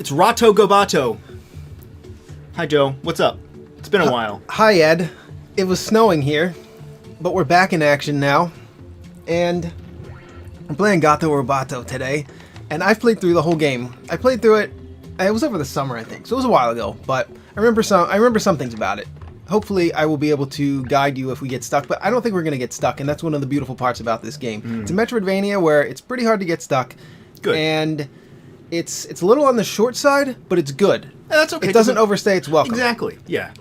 It's Gato Roboto. Hi, Joe. What's up? It's been a while. Hi, Ed. It was snowing here, but we're back in action now. And I'm playing Gato Roboto today. And I've played through the whole game. I played through it. It was over the summer, I think. So it was a while ago. But I remember some things about it. Hopefully, I will be able to guide you if we get stuck. But I don't think we're going to get stuck. And that's one of the beautiful parts about this game. It's a Metroidvania where it's pretty hard to get stuck. Good. And it's a little on the short side, but it's good. That's okay. It doesn't overstay its welcome. Exactly. Yeah.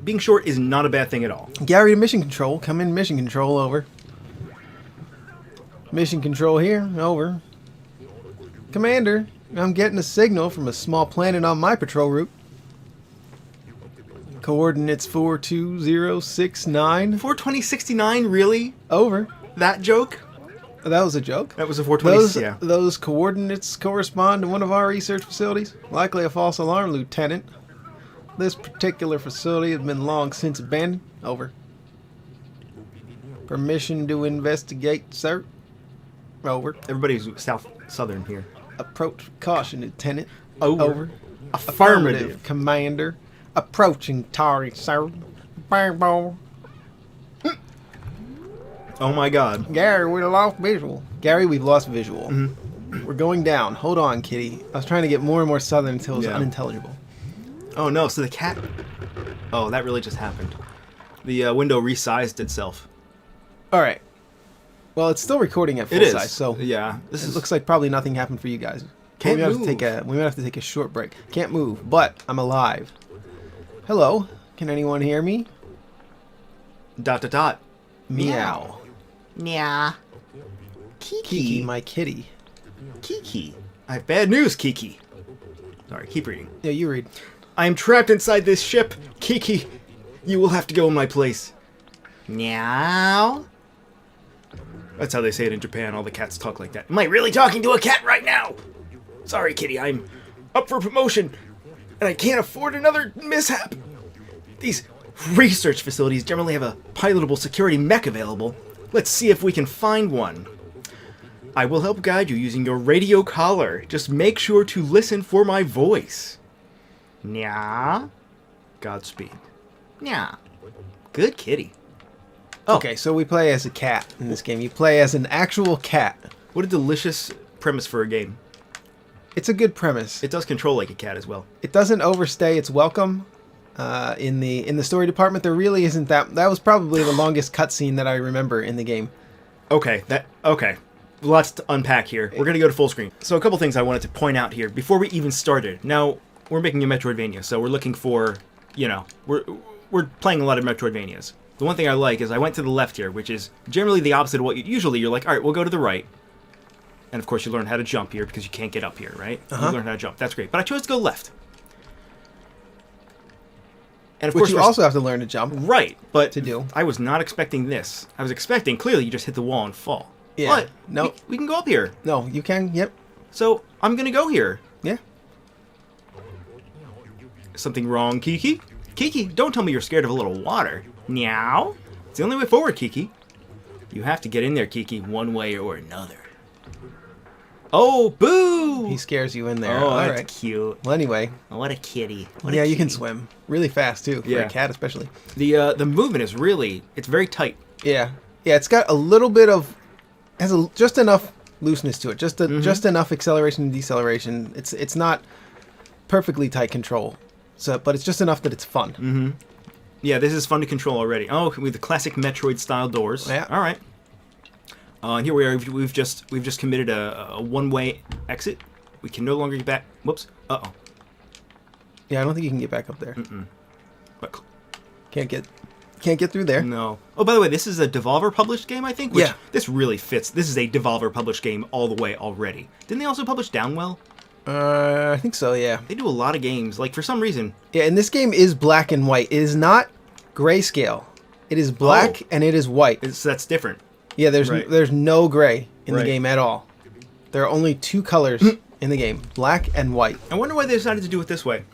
Being short is not a bad thing at all. Gary to mission control. Come in, mission control, over. Mission control here, over. Commander, I'm getting a signal from a small planet on my patrol route. Coordinates 42069. 42069, really? Over. That joke? That was a joke? That was a 420, yeah. Those coordinates correspond to one of our research facilities. Likely a false alarm, Lieutenant. This particular facility has been long since abandoned. Over. Permission to investigate, sir. Over. Everybody's southern here. Approach with caution, Lieutenant. Over. Affirmative. Commander. Approaching target, sir. Bang, bang. Oh my god. Gary, we lost visual. Gary, we've lost visual. We're going down. Hold on, kitty. I was trying to get more and more southern until it was unintelligible. Oh no, so the cat... Oh, that really just happened. The window resized itself. Alright. Well, it's still recording at full size, so... Yeah. It looks like probably nothing happened for you guys. Can't we might move. have to take a short break. Can't move, but I'm alive. Hello? Can anyone hear me? ... Meow. Meow. Kiki, my kitty. Kiki. I have bad news, Kiki. Sorry, keep reading. Yeah, you read. I am trapped inside this ship. Kiki, you will have to go in my place. Meow. That's how they say it in Japan. All the cats talk like that. Am I really talking to a cat right now? Sorry, kitty. I'm up for promotion, and I can't afford another mishap. These research facilities generally have a pilotable security mech available. Let's see if we can find one. I will help guide you using your radio collar. Just make sure to listen for my voice. Nya. Godspeed. Nya. Good kitty. Oh. Okay, so we play as a cat in this game. You play as an actual cat. What a delicious premise for a game. It's a good premise. It does control like a cat as well. It doesn't overstay its welcome. In the story department, there really isn't that. That was probably the longest cutscene that I remember in the game. Okay, lots to unpack here. We're gonna go to full screen. So a couple things I wanted to point out here before we even started. Now we're making a Metroidvania, so we're looking for, we're playing a lot of Metroidvanias. The one thing I like is I went to the left here, which is generally the opposite of what usually you're like. All right, we'll go to the right, and of course you learn how to jump here because you can't get up here, right? You learn how to jump. That's great. But I chose to go left. And of course you also have to learn to jump. Right, but to do. I was not expecting this. I was expecting, clearly, you just hit the wall and fall. Yeah. But no. We can go up here. No, you can. Yep. So I'm going to go here. Yeah. Something wrong, Kiki? Kiki, don't tell me you're scared of a little water. Meow. It's the only way forward, Kiki. You have to get in there, Kiki, one way or another. Oh, boo! He scares you in there. Oh, all that's right. cute. Well, anyway. Oh, what a kitty. Yeah, you can swim really fast too for a cat, especially. The movement is it's very tight. Yeah, yeah. It's got a little bit of just enough looseness to it, just enough acceleration and deceleration. It's not perfectly tight control, but it's just enough that it's fun. Yeah, this is fun to control already. Oh, we have the classic Metroid style doors. Yeah. All right. Here we are. We've just committed a one-way exit. We can no longer get back. Whoops. Uh-oh. Yeah, I don't think you can get back up there. But Can't get through there. no. Oh, by the way, this is a Devolver published game, I think. Which, Yeah. This really fits. This is a Devolver published game all the way already. Didn't they also publish Downwell? I think so. Yeah. They do a lot of games. Like for some reason. Yeah, and this game is black and white. It is not grayscale. It is black and it is white. That's different. Yeah, there's no gray in the Right. game at all. There are only two colors in the game, black and white. I wonder why they decided to do it this way.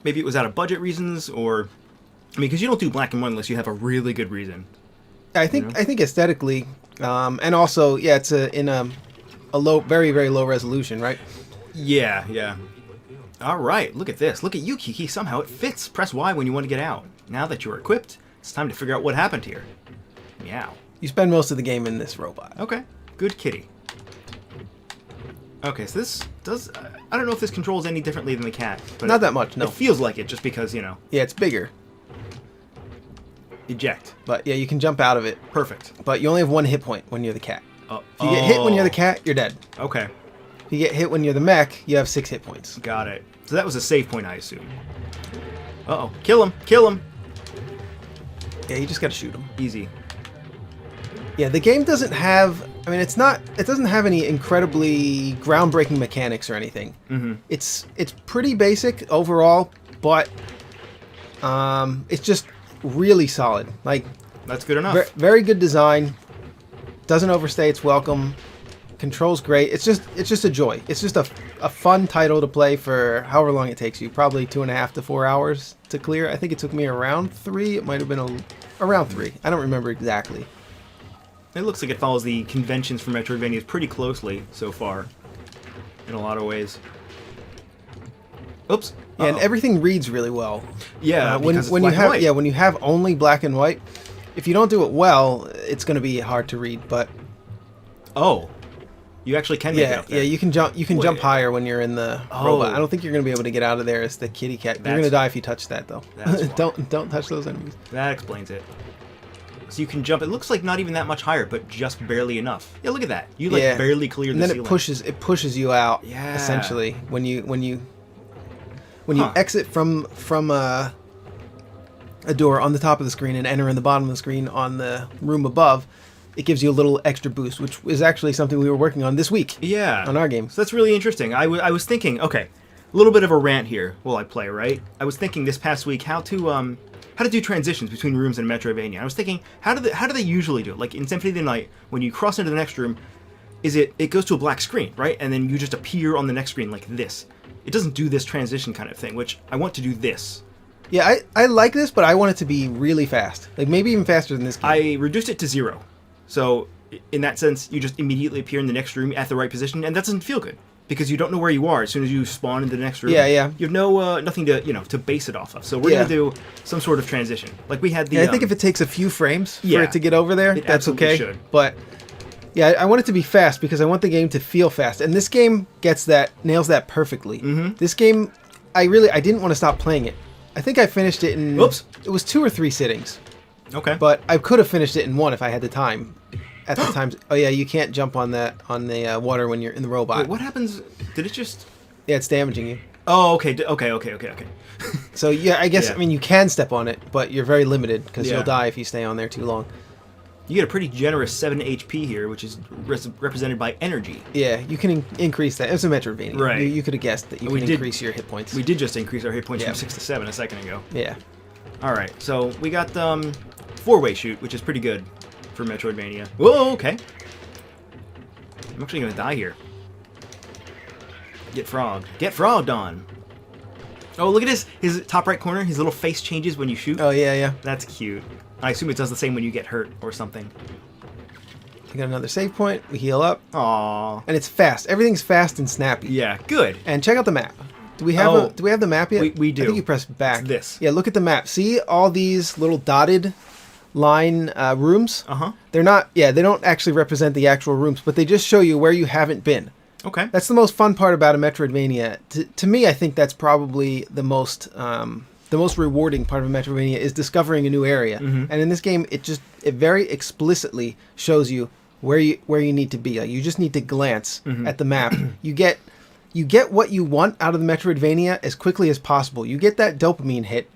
Maybe it was out of budget reasons, or because you don't do black and white unless you have a really good reason. I think aesthetically, and also it's in a low, very very low resolution, right? Yeah. All right, look at this. Look at you, Kiki. Somehow it fits. Press Y when you want to get out. Now that you are equipped, it's time to figure out what happened here. Meow. You spend most of the game in this robot. Okay, good kitty. Okay, so this does... I don't know if this controls any differently than the cat. But Not that much, no. It feels like it just because, you know... Yeah, it's bigger. Eject. But yeah, you can jump out of it. Perfect. But you only have 1 hit point when you're the cat. If you get hit when you're the cat, you're dead. Okay. If you get hit when you're the mech, you have 6 hit points. Got it. So that was a save point, I assume. Uh-oh. Kill him. Kill him. Yeah, you just gotta shoot him. Easy. Yeah, the game doesn't have... I mean, it doesn't have any incredibly groundbreaking mechanics or anything. Mm-hmm. It's pretty basic overall, but it's just really solid. Like, That's good enough. very good design. Doesn't overstay its welcome. Controls great. It's just a joy. It's just a fun title to play for however long it takes you. Probably 2.5 to 4 hours to clear. I think it took me around 3. It might have been around 3. I don't remember exactly. It looks like it follows the conventions for Metroidvanias pretty closely so far, in a lot of ways. Oops. Yeah, and everything reads really well. Yeah, when because it's you black and have white. when you have only black and white, if you don't do it well, it's going to be hard to read. But Oh, you actually can make it up there. you can jump. You can jump higher when you're in the Oh. robot. I don't think you're going to be able to get out of there as the kitty cat. You're going to die if you touch that, though. That's why. don't touch those enemies. That explains it. So you can jump. It looks like not even that much higher, but just barely enough. Yeah, look at that. You like barely cleared and the then ceiling. it pushes you out. Yeah. Essentially, when you Huh. exit from a door on the top of the screen and enter in the bottom of the screen on the room above, it gives you a little extra boost, which is actually something we were working on this week. Yeah. On our game. So that's really interesting. I was thinking, okay, a little bit of a rant here while I play, right? I was thinking this past week how to do transitions between rooms in Metroidvania. I was thinking, how do they usually do it? Like in Symphony of the Night, when you cross into the next room, it goes to a black screen, right? And then you just appear on the next screen like this. It doesn't do this transition kind of thing, which I want to do this. Yeah, I like this, but I want it to be really fast. Like maybe even faster than this game. I reduced it to 0. So in that sense, you just immediately appear in the next room at the right position, and that doesn't feel good because you don't know where you are as soon as you spawn into the next room. Yeah. You have no nothing to to base it off of. So we're gonna do some sort of transition, like we had the. I think if it takes a few frames for yeah, it to get over there, it that's absolutely okay. should. But yeah, I want it to be fast because I want the game to feel fast, and this game nails that perfectly. Mm-hmm. This game, I didn't want to stop playing it. I think I finished it in. Oops. It was 2 or 3 sittings. Okay. But I could have finished it in 1 if I had the time. At the time, oh yeah, you can't jump on the water when you're in the robot. Wait, what happens? Did it just? Yeah, it's damaging you. Oh, okay, okay. So yeah, I guess Yeah. I mean you can step on it, but you're very limited because Yeah. you'll die if you stay on there too long. You get a pretty generous 7 HP here, which is represented by energy. Yeah, you can increase that. It's a Metroidvania. Right. You could have guessed that you We can did- increase your hit points. We did just increase our hit points Yeah. from 6 to 7 a second ago. Yeah. All right, so we got 4-way shoot, which is pretty good for Metroidvania. Whoa, okay. I'm actually gonna die here. Get frogged. Get frogged on. Oh, look at his top right corner. His little face changes when you shoot. Oh yeah, yeah. That's cute. I assume it does the same when you get hurt or something. We got another save point. We heal up, Aww. and it's fast. Everything's fast and snappy. Yeah, good. And check out the map. Do we have Oh. do we have the map yet? We do. I think you press back. It's this. Yeah, look at the map. See all these little dotted line rooms? Uh-huh. They're not. Yeah, they don't actually represent the actual rooms, but they just show you where you haven't been. Okay. That's the most fun part about a Metroidvania. To me, I think that's probably the most rewarding part of a Metroidvania is discovering a new area. Mhm. And in this game, it very explicitly shows you where you need to be. Like, you just need to glance at the map. You get what you want out of the Metroidvania as quickly as possible. You get that dopamine hit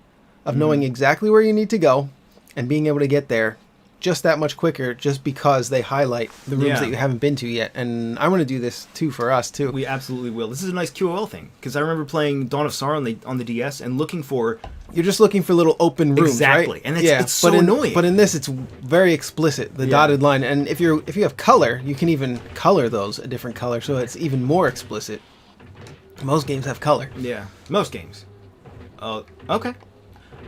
of knowing exactly where you need to go and being able to get there just that much quicker just because they highlight the rooms Yeah. that you haven't been to yet. And I want to do this too for us too. We absolutely will. This is a nice QOL thing because I remember playing Dawn of Sorrow on the DS and looking for You're just looking for little open rooms, Exactly. right? And it's so annoying. But in this, it's very explicit, the dotted line. And if you have color, you can even color those a different color, so it's even more explicit. Most games have color. Yeah, most games. Okay.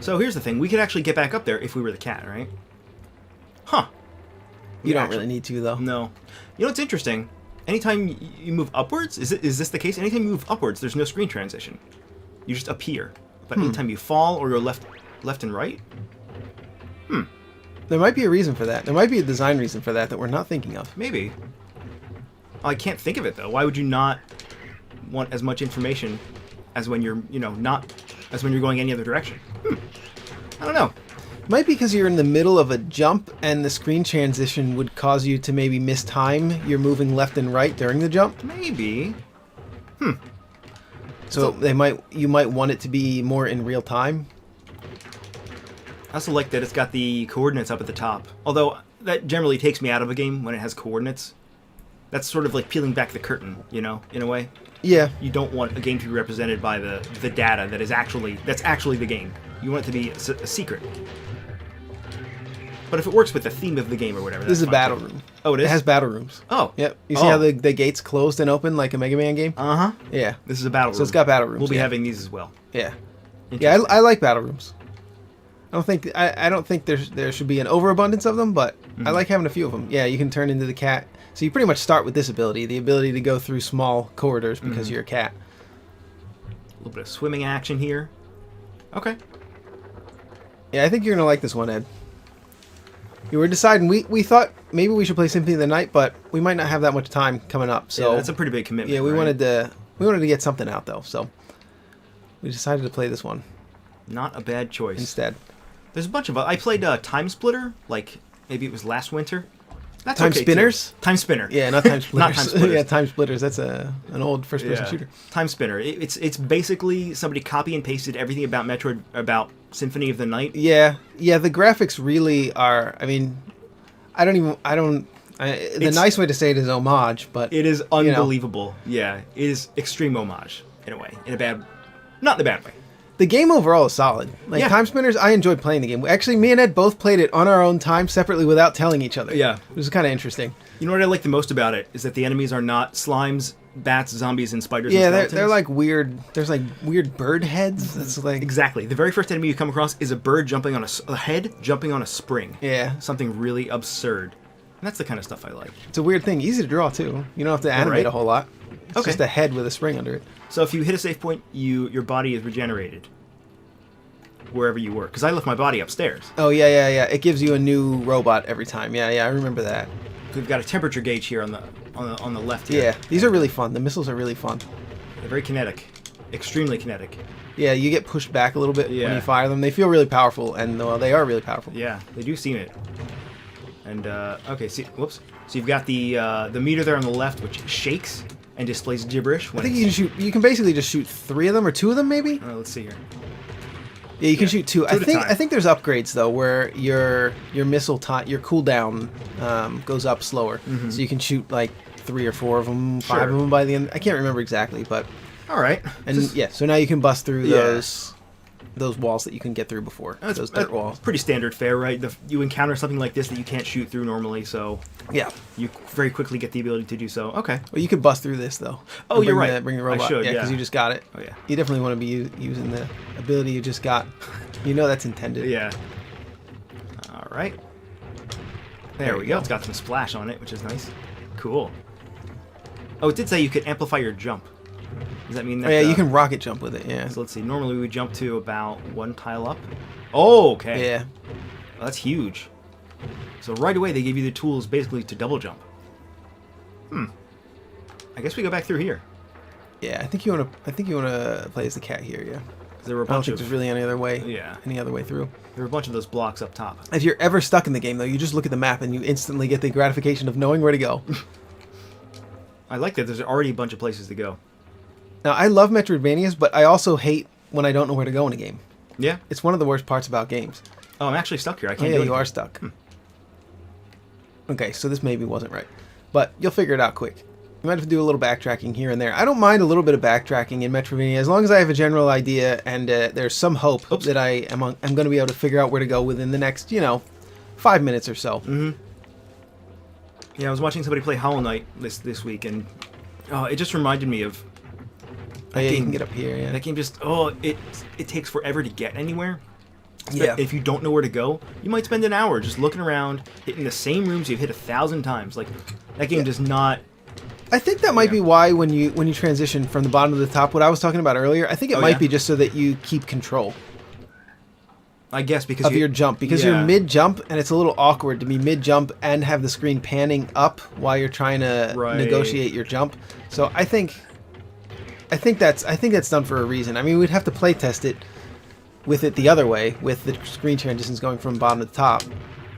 So here's the thing: we could actually get back up there if we were the cat, right? Huh. You don't really need to, though. No. You know what's interesting? Anytime you move upwards, is this the case? Anytime you move upwards, there's no screen transition. You just appear. But anytime you fall or go left and right... There might be a reason for that. There might be a design reason for that we're not thinking of. Maybe. I can't think of it, though. Why would you not want as much information as when you're, as when you're going any other direction? I don't know. Might be because you're in the middle of a jump and the screen transition would cause you to maybe miss time. You're moving left and right during the jump. Maybe. So you might want it to be more in real time. I also like that it's got the coordinates up at the top. Although that generally takes me out of a game when it has coordinates. That's sort of like peeling back the curtain, in a way. Yeah. You don't want a game to be represented by the data that's actually the game. You want it to be a secret. But if it works with the theme of the game or whatever, This is a fine, battle too. room. Oh, it is? It has battle rooms. Oh. Yep. You see how the gates closed and open like a Mega Man game? Uh-huh. Yeah. This is a battle room. So it's got battle rooms. We'll be having these as well. Yeah. Yeah, I like battle rooms. I don't think there should be an overabundance of them, but I like having a few of them. Yeah, you can turn into the cat. So you pretty much start with this ability, the ability to go through small corridors because you're a cat. A little bit of swimming action here. Okay. Yeah, I think you're going to like this one, Ed. You were deciding, we thought maybe we should play Symphony of the Night, but we might not have that much time coming up. So yeah, that's a pretty big commitment. Yeah, we right? wanted to get something out though, so we decided to play this one. Not a bad choice. Instead. There's a bunch of... I played Time Splitter, like maybe it was last winter. That's Time okay, Spinners? too. Time Spinner. Yeah, not Time Splitters. Not Time Splitters. Yeah, Time Splitters. That's an old first-person shooter. Time Spinner. It's basically somebody copy and pasted everything about Metroid, about Symphony of the Night. Yeah, the graphics really are... I mean, the nice way to say it is homage, but... It is unbelievable. Yeah, it is extreme homage, in a way. Not in a bad way. The game overall is solid. Like, Yeah. Time Spinners, I enjoyed playing the game. Actually, me and Ed both played it on our own time, separately, without telling each other. Yeah. It was kind of interesting. You know what I like the most about it is that the enemies are not slimes, bats, zombies, and spiders. Yeah, and they're skeletons. like weird... There's like weird bird heads. That's like... Exactly. The very first enemy you come across is a bird jumping on a head jumping on a spring. Yeah. Something really absurd. And that's the kind of stuff I like. It's a weird thing. Easy to draw, too. You don't have to animate right. a whole lot. It's Okay. just a head with a spring under it. So if you hit a save point, your body is regenerated wherever you were. Because I left my body upstairs. Oh, yeah. It gives you a new robot every time. Yeah, I remember that. We've got a temperature gauge here on the left here. Yeah, these are really fun. The missiles are really fun. They're very kinetic. Extremely kinetic. Yeah, you get pushed back a little bit when Yeah. you fire them. They feel really powerful, and they are really powerful. Yeah, they do seem it. And, okay, see, whoops. So you've got the meter there on the left, which shakes and displays gibberish. I think you can basically just shoot 3 of them, or 2 of them, maybe? Let's see here. Yeah, you can shoot 2. Two at a time. I think there's upgrades, though, where your missile time, your cooldown goes up slower. So you can shoot, like, 3 or 4 of them, 5 Sure. of them by the end. I can't remember exactly, but... All right. And, so now you can bust through those walls that you can get through before. Those dirt walls. Pretty standard fare, right? You encounter something like this that you can't shoot through normally, so Yeah. you very quickly get the ability to do so. Okay. Well, you could bust through this, though. Oh, And you're bring right. bring the I robot. should, because yeah. you just got it. Oh, yeah. You definitely want to be using the ability you just got. You know that's intended. Yeah. All right. There we go. It's got some splash on it, which is nice. Cool. Oh, it did say you could amplify your jump. Does that mean that... Oh, yeah, you can rocket jump with it, yeah. So let's see. Normally we would jump to about 1 tile up. Oh, okay. Yeah. Well, that's huge. So right away they give you the tools basically to double jump. I guess we go back through here. Yeah, I think you want to play as the cat here, yeah. There were a I don't bunch think of there's really any other way. Yeah. Any other way through. there were a bunch of those blocks up top. If you're ever stuck in the game, though, you just look at the map and you instantly get the gratification of knowing where to go. I like that there's already a bunch of places to go. Now, I love Metroidvanias, but I also hate when I don't know where to go in a game. Yeah. It's one of the worst parts about games. Oh, I'm actually stuck here. I Oh, can't yeah, do you anything. are stuck. Okay, so this maybe wasn't right. But you'll figure it out quick. You might have to do a little backtracking here and there. I don't mind a little bit of backtracking in Metroidvania as long as I have a general idea and there's some hope that I'm going to be able to figure out where to go within the next, 5 minutes or so. Mm-hmm. Yeah, I was watching somebody play Hollow Knight this week, and it just reminded me of... Oh, yeah, you can get up here, yeah. That game just... it takes forever to get anywhere. Yeah. If you don't know where to go, you might spend an hour just looking around, hitting the same rooms you've hit 1,000 times. Like, that game does not I think that might be why when you transition from the bottom to the top, what I was talking about earlier, I think it might be just so that you keep control. I guess because of your jump, because you're mid-jump, and it's a little awkward to be mid-jump and have the screen panning up while you're trying to negotiate your jump. So I think that's done for a reason. I mean, we'd have to play test it with it the other way, with the screen transitions going from bottom to top,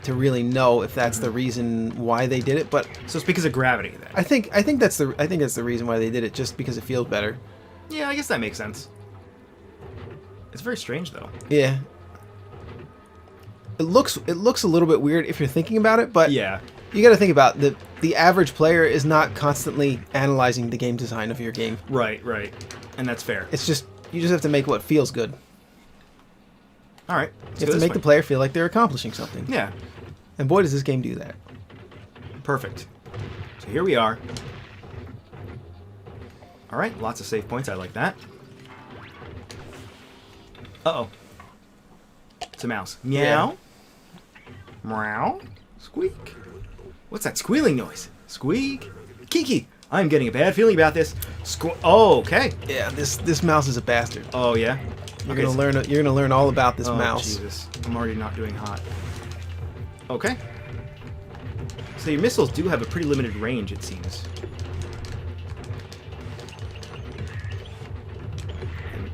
to really know if that's the reason why they did it. But so it's because of gravity then. I think that's the reason why they did it, just because it feels better. Yeah, I guess that makes sense. It's very strange though. Yeah. It looks a little bit weird if you're thinking about it, but yeah, you got to think about the average player is not constantly analyzing the game design of your game. Right, and that's fair. It's just you just have to make what feels good. All right, you have to make the player feel like they're accomplishing something. Yeah, and boy, does this game do that. Perfect. So here we are. All right, lots of save points. I like that. Uh-oh. It's a mouse. Meow. Yeah. Meow. Squeak. What's that squealing noise? Squeak. Kiki. I'm getting a bad feeling about this. Oh, okay. Yeah, this mouse is a bastard. Oh yeah. You're gonna learn all about this mouse. Jesus, I'm already not doing hot. Okay. So your missiles do have a pretty limited range, it seems.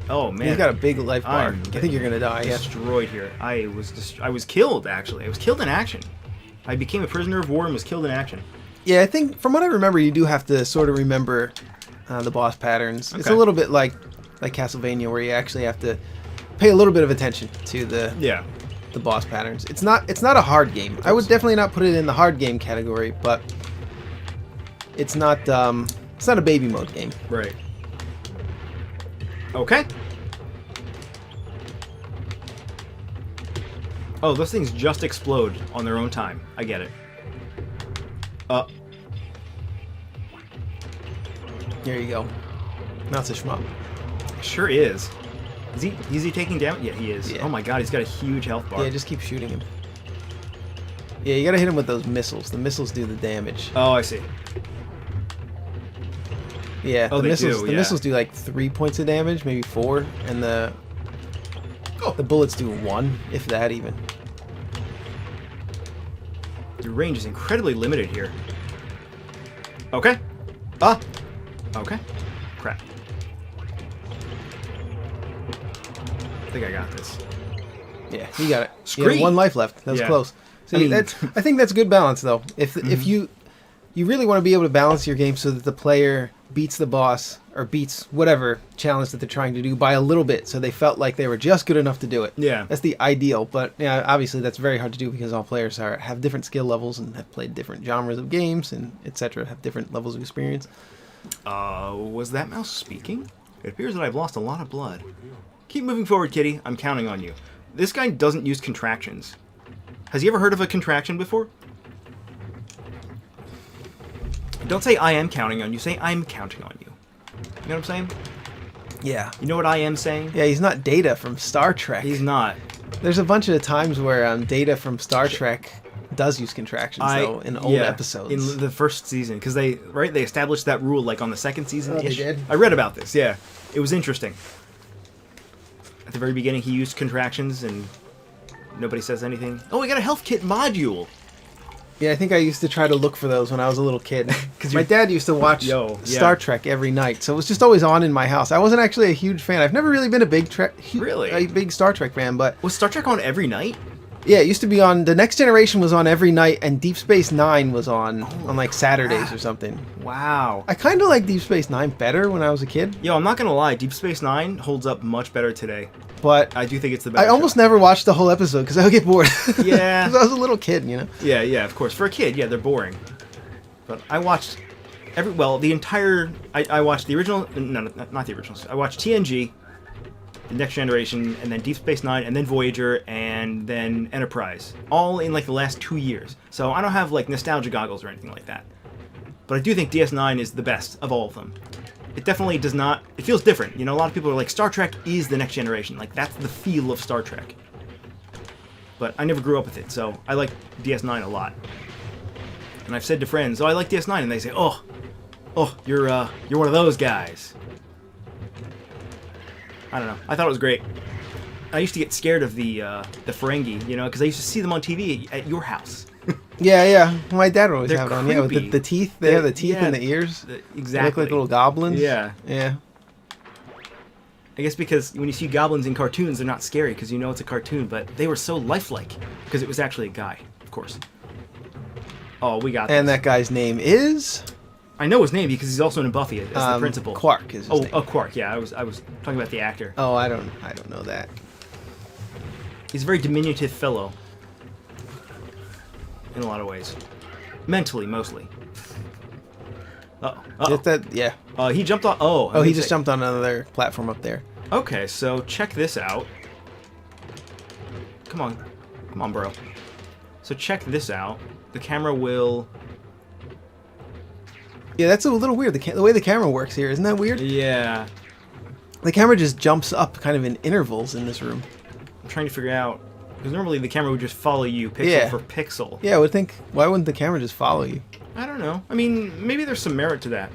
Oh man, he's got a big life bar. I think you're gonna die. Destroyed here. I was killed actually. I was killed in action. I became a prisoner of war and was killed in action. Yeah, I think from what I remember, you do have to sort of remember the boss patterns. Okay. It's a little bit like Castlevania, where you actually have to pay a little bit of attention to the boss patterns. It's not a hard game. I would definitely not put it in the hard game category, but it's not a baby mode game. Right. Okay. Oh, those things just explode on their own time. I get it. There you go. That's a shmup. Sure is. Is he taking damage? Yeah, he is. Yeah. Oh my god, he's got a huge health bar. Yeah, just keep shooting him. Yeah, you gotta hit him with those missiles. The missiles do the damage. Oh, I see. Yeah, the missiles do like 3 points of damage, maybe 4, and the bullets do 1, if that even. The range is incredibly limited here. Okay. Okay. Crap. I think I got this. Yeah, you got it. Scream. You had 1 life left. That was close. See, I think that's good balance though. If you really want to be able to balance your game so that the player beats the boss or beats whatever challenge that they're trying to do by a little bit, so they felt like they were just good enough to do it. Yeah, that's the ideal. But yeah, obviously that's very hard to do because all players have different skill levels and have played different genres of games and etc. Have different levels of experience. Was that mouse speaking? It appears that I've lost a lot of blood. Keep moving forward, kitty. I'm counting on you. This guy doesn't use contractions. Has he ever heard of a contraction before? Don't say I am counting on you. Say I'm counting on you. You know what I'm saying? Yeah. You know what I am saying? Yeah, he's not Data from Star Trek. He's not. There's a bunch of times where Data from Star Trek does use contractions, though, in old episodes. In the first season, because they established that rule like on the second season. Oh, they did? I read about this. Yeah, it was interesting. At the very beginning, he used contractions, and nobody says anything. Oh, we got a health kit module. Yeah, I think I used to try to look for those when I was a little kid. Because my dad used to watch Star Trek every night, so it was just always on in my house. I wasn't actually a huge fan. I've never really been a big Star Trek fan, but was Star Trek on every night? Yeah, it used to be on. The Next Generation was on every night, and Deep Space Nine was on like Saturdays or something. Wow. I kind of like Deep Space Nine better when I was a kid. Yo, I'm not gonna lie, Deep Space Nine holds up much better today. But I do think it's the best. I almost never watched the whole episode because I would get bored. Yeah. Because I was a little kid, you know. Yeah, of course. For a kid, they're boring. But I watched the entire. I watched the original. No, not the originals. I watched TNG, the Next Generation, and then Deep Space Nine, and then Voyager, and then Enterprise, all in like the last 2 years. So I don't have like nostalgia goggles or anything like that. But I do think DS9 is the best of all of them. It definitely does not. It feels different. You know, a lot of people are like, Star Trek is the Next Generation. Like that's the feel of Star Trek. But I never grew up with it, so I like DS9 a lot. And I've said to friends, "Oh, I like DS9," and they say, "Oh, Oh, you're one of those guys. I don't know. I thought it was great. I used to get scared of the Ferengi, you know, because I used to see them on TV at your house. Yeah. My dad would always They're have it on. Yeah, with creepy. the teeth. They have the teeth Yeah, and the ears. exactly. They look like little goblins. Yeah. Yeah. I guess because when you see goblins in cartoons, they're not scary because you know it's a cartoon, but they were so lifelike because it was actually a guy, of course. Oh, we got this. And that guy's name is I know his name because he's also in Buffy as the principal. Quark is his name. Oh, Quark. Yeah, I was talking about the actor. Oh, I don't know that. He's a very diminutive fellow. In a lot of ways. Mentally, mostly. Uh-oh. Just that, yeah. He jumped on... Oh, he just jumped on another platform up there. Okay, so check this out. Come on. Come on, bro. So check this out. The camera will... Yeah, that's a little weird. The way the camera works here, isn't that weird? Yeah. The camera just jumps up kind of in intervals in this room. I'm trying to figure out... Because normally the camera would just follow you pixel for pixel. Yeah, I would think... Why wouldn't the camera just follow you? I don't know. I mean, maybe there's some merit to that.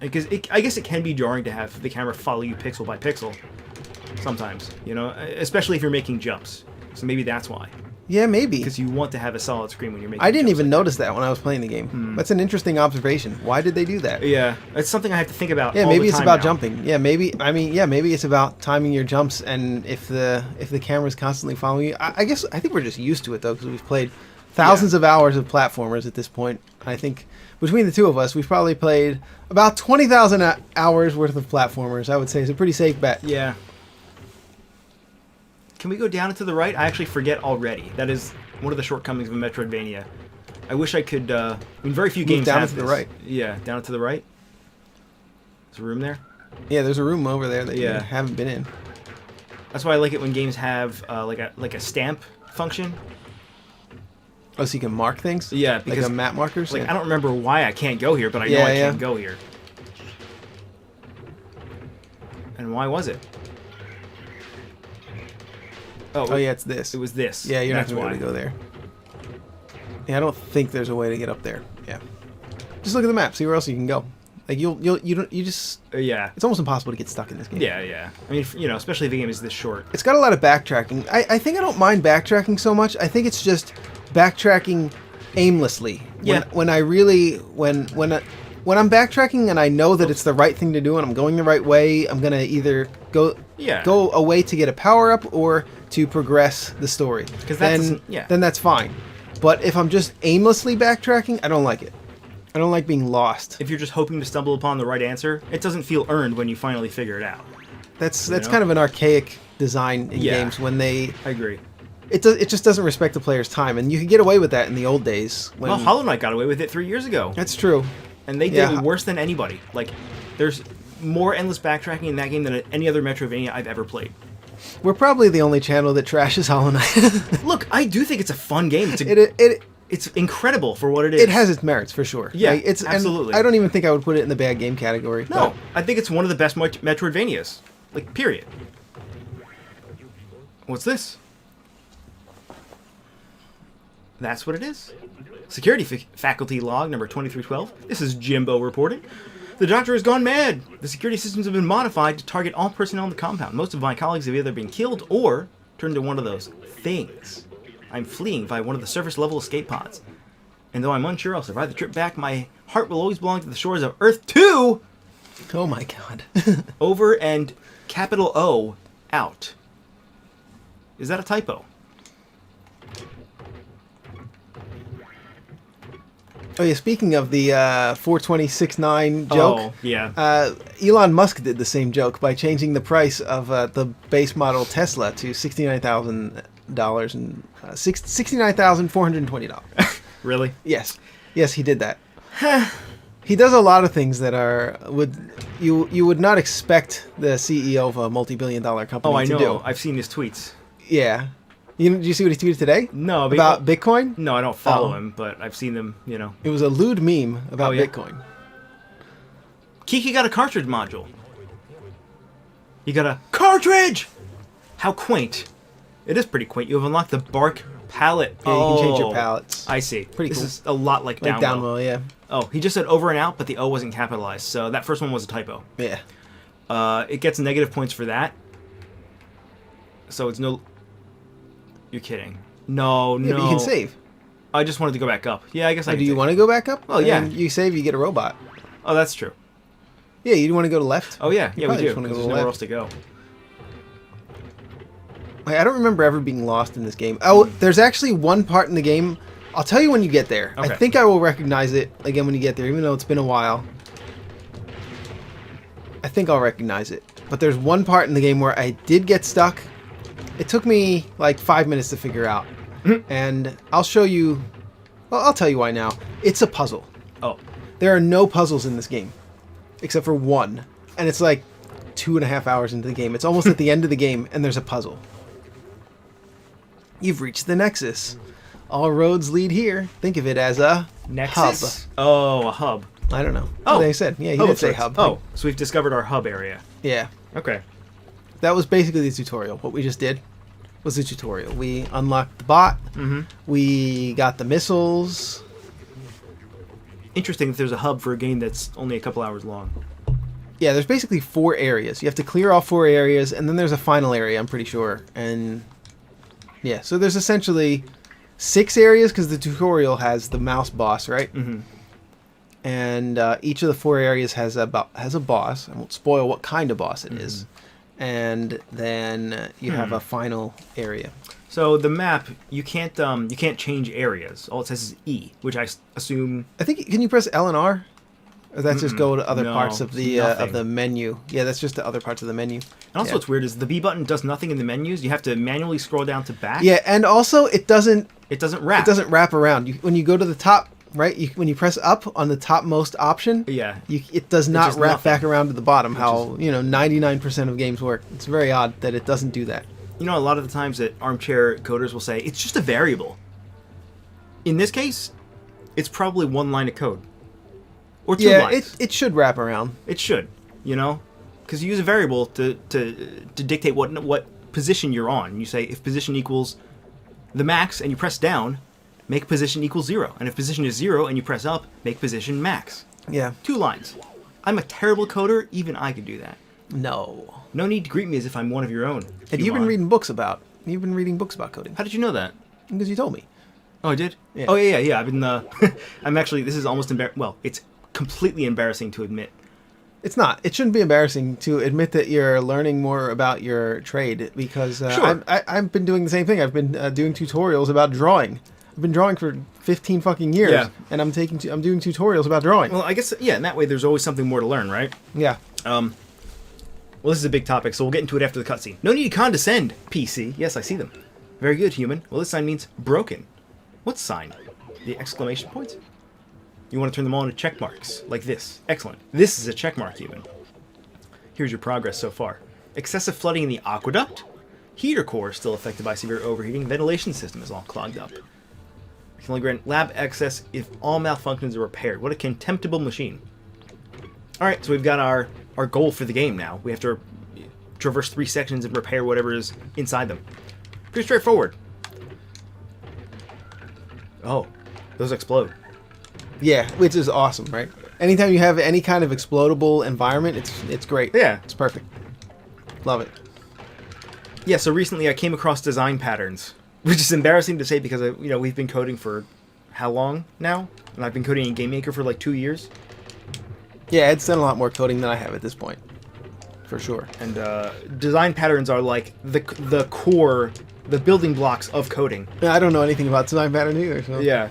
Because I guess it can be jarring to have the camera follow you pixel by pixel. Sometimes, you know? Especially if you're making jumps. So maybe that's why. Yeah, maybe. Because you want to have a solid screen when you're making I didn't jumps even like notice that when I was playing the game. That's an interesting observation. Why did they do that? Yeah, it's something I have to think about. Yeah, all maybe the it's time about now. jumping. Yeah, maybe. I mean, yeah, maybe it's about timing your jumps, and if the camera's constantly following you. I think we're just used to it though, because we've played thousands of hours of platformers at this point. I think between the two of us, we've probably played about 20,000 hours worth of platformers. I would say it's a pretty safe bet. Yeah. Can we go down and to the right? I actually forget already. That is one of the shortcomings of a Metroidvania. I wish I could. I mean, very few games down have to the this. right. Yeah, down and to the right. There's a room there. Yeah, there's a room over there that you Yeah. haven't been in. That's why I like it when games have like a stamp function. Oh, so you can mark things? Yeah, like because a map markers. like Yeah. I don't remember why I can't go here, but I know Yeah, I yeah. can't go here. And why was it? Oh yeah, it's this. It was this. Yeah, you're That's not gonna be why. able to go there. Yeah, I don't think there's a way to get up there. Yeah, just look at the map. See where else you can go. Like you just. Yeah. It's almost impossible to get stuck in this game. Yeah, yeah. I mean, you know, especially if the game is this short. It's got a lot of backtracking. I think I don't mind backtracking so much. I think it's just backtracking aimlessly. Yeah. When I'm backtracking and I know that it's the right thing to do and I'm going the right way, I'm gonna either go away to get a power up or to progress the story. Because then that's fine. But if I'm just aimlessly backtracking, I don't like it. I don't like being lost. If you're just hoping to stumble upon the right answer, it doesn't feel earned when you finally figure it out. That's know? kind of an archaic design in Yeah. games when they. I agree. It just doesn't respect the player's time, and you could get away with that in the old days. When, Well, Hollow Knight got away with it 3 years ago, that's true. and they did Yeah. it worse than anybody. Like, there's more endless backtracking in that game than any other Metroidvania I've ever played. We're probably the only channel that trashes Hollow Knight. Look, I do think it's a fun game. It's incredible for what it is. It has its merits for sure. Yeah, Like, it's absolutely. And I don't even think I would put it in the bad game category. No, I think it's one of the best Metroidvanias. Like, period. What's this? That's what it is. Security faculty log number 2312. This is Jimbo reporting. The doctor has gone mad. The security systems have been modified to target all personnel in the compound. Most of my colleagues have either been killed or turned into one of those things. I'm fleeing via one of the surface level escape pods. And though I'm unsure I'll survive the trip back, my heart will always belong to the shores of Earth 2! Oh my god. Over and capital O out. Is that a typo? Oh yeah, speaking of the 42069 joke. Oh, yeah. Elon Musk did the same joke by changing the price of the base model Tesla to $69,000 and $69,420. Really? Yes, he did that. He does a lot of things that you would not expect the CEO of a multi-billion-dollar company Oh, I to know. do. I've seen his tweets. Yeah. Did you see what he tweeted today? No, but About Bitcoin? No, I don't follow Oh. him, but I've seen them, you know. It was a lewd meme about Oh, yeah? Bitcoin. Kiki got a cartridge module. You got a cartridge! How quaint. It is pretty quaint. You have unlocked the Bark Palette. Yeah, you can change your palettes. I see. Pretty this cool. is a lot like Like down down low, yeah. Oh, he just said over and out, but the O wasn't capitalized, so that first one was a typo. Yeah. It gets negative points for that. So it's no... You're kidding. No, Yeah, no. but you can save. I just wanted to go back up. Yeah, I guess I Oh, can do you save. want to go back up? Oh, yeah. And you save, you get a robot. Oh, that's true. Yeah, you want to go to left? Oh, yeah. You Yeah, we probably do. just wanna 'cause go There's to nowhere left. else to go. Like, I don't remember ever being lost in this game. Oh, there's actually one part in the game. I'll tell you when you get there. Okay. I think I will recognize it again when you get there, even though it's been a while. I think I'll recognize it. But there's one part in the game where I did get stuck. It took me like 5 minutes to figure out. And I'll show you... Well, I'll tell you why now. It's a puzzle. Oh. There are no puzzles in this game. Except for one. And it's like 2.5 hours into the game. It's almost at the end of the game, and there's a puzzle. You've reached the Nexus. All roads lead here. Think of it as a Nexus? hub. Oh, a hub. I don't know. Oh. They said. Yeah, he Hub did of say sorts. hub. Oh, so we've discovered our hub area. Yeah. Okay. That was basically the tutorial. What we just did was the tutorial. We unlocked the bot. Mm-hmm. We got the missiles. Interesting that there's a hub for a game that's only a couple hours long. Yeah, there's basically 4 areas. You have to clear all 4 areas, and then there's a final area, I'm pretty sure. And yeah, so there's essentially 6 areas because the tutorial has the mouse boss, right? Mm-hmm. And each of the 4 areas has a boss. I won't spoil what kind of boss it is. And then you have a final area. So the map, you can't change areas. All it says is E, which I assume. I think can you press L and R? Or that's just go to other no, parts of the nothing. menu. Yeah, that's just the other parts of the menu. And also, Yeah. what's weird is the B button does nothing in the menus. You have to manually scroll down to back. Yeah, and also it doesn't wrap. It doesn't wrap around. When you go to the top, right? When you press up on the topmost option, Yeah. it does not just wrap nothing. back around to the bottom. How 99% of games work. It's very odd that it doesn't do that. You know, a lot of the times that armchair coders will say it's just a variable. In this case, it's probably one line of code. Or 2 Yeah, lines. it should wrap around. It should, because you use a variable to dictate what position you're on. You say if position equals the max and you press down, make position equal 0. And if position is 0 and you press up, make position max. Yeah. 2 lines. I'm a terrible coder. Even I could do that. No. No need to greet me as if I'm one of your own. And you've been reading books about coding. How did you know that? Because you told me. Oh, I did? Yeah. Oh, yeah. I've been, I'm actually, this is almost well, it's completely embarrassing to admit. It's not. It shouldn't be embarrassing to admit that you're learning more about your trade because Sure. I've been doing the same thing. I've been doing tutorials about drawing. I've been drawing for 15 fucking years, Yeah. and I'm doing tutorials about drawing. Well, I guess, yeah, in that way there's always something more to learn, right? Yeah. Well, this is a big topic, so we'll get into it after the cutscene. No need to condescend, PC. Yes, I see them. Very good, human. Well, this sign means broken. What sign? The exclamation point? You want to turn them all into check marks, like this. Excellent. This is a check mark, human. Here's your progress so far. Excessive flooding in the aqueduct? Heater core still affected by severe overheating. Ventilation system is all clogged up. I can only grant lab access if all malfunctions are repaired. What a contemptible machine. Alright, so we've got our goal for the game now. We have to traverse 3 sections and repair whatever is inside them. Pretty straightforward. Oh, those explode. Yeah, which is awesome, right? Anytime you have any kind of explodable environment, it's great. Yeah. It's perfect. Love it. Yeah, so recently I came across design patterns, which is embarrassing to say because we've been coding for how long now? And I've been coding in GameMaker for like 2 years. Yeah, Ed's done a lot more coding than I have at this point, for sure. And design patterns are like the core, the building blocks of coding. Yeah, I don't know anything about design pattern either. So. Yeah.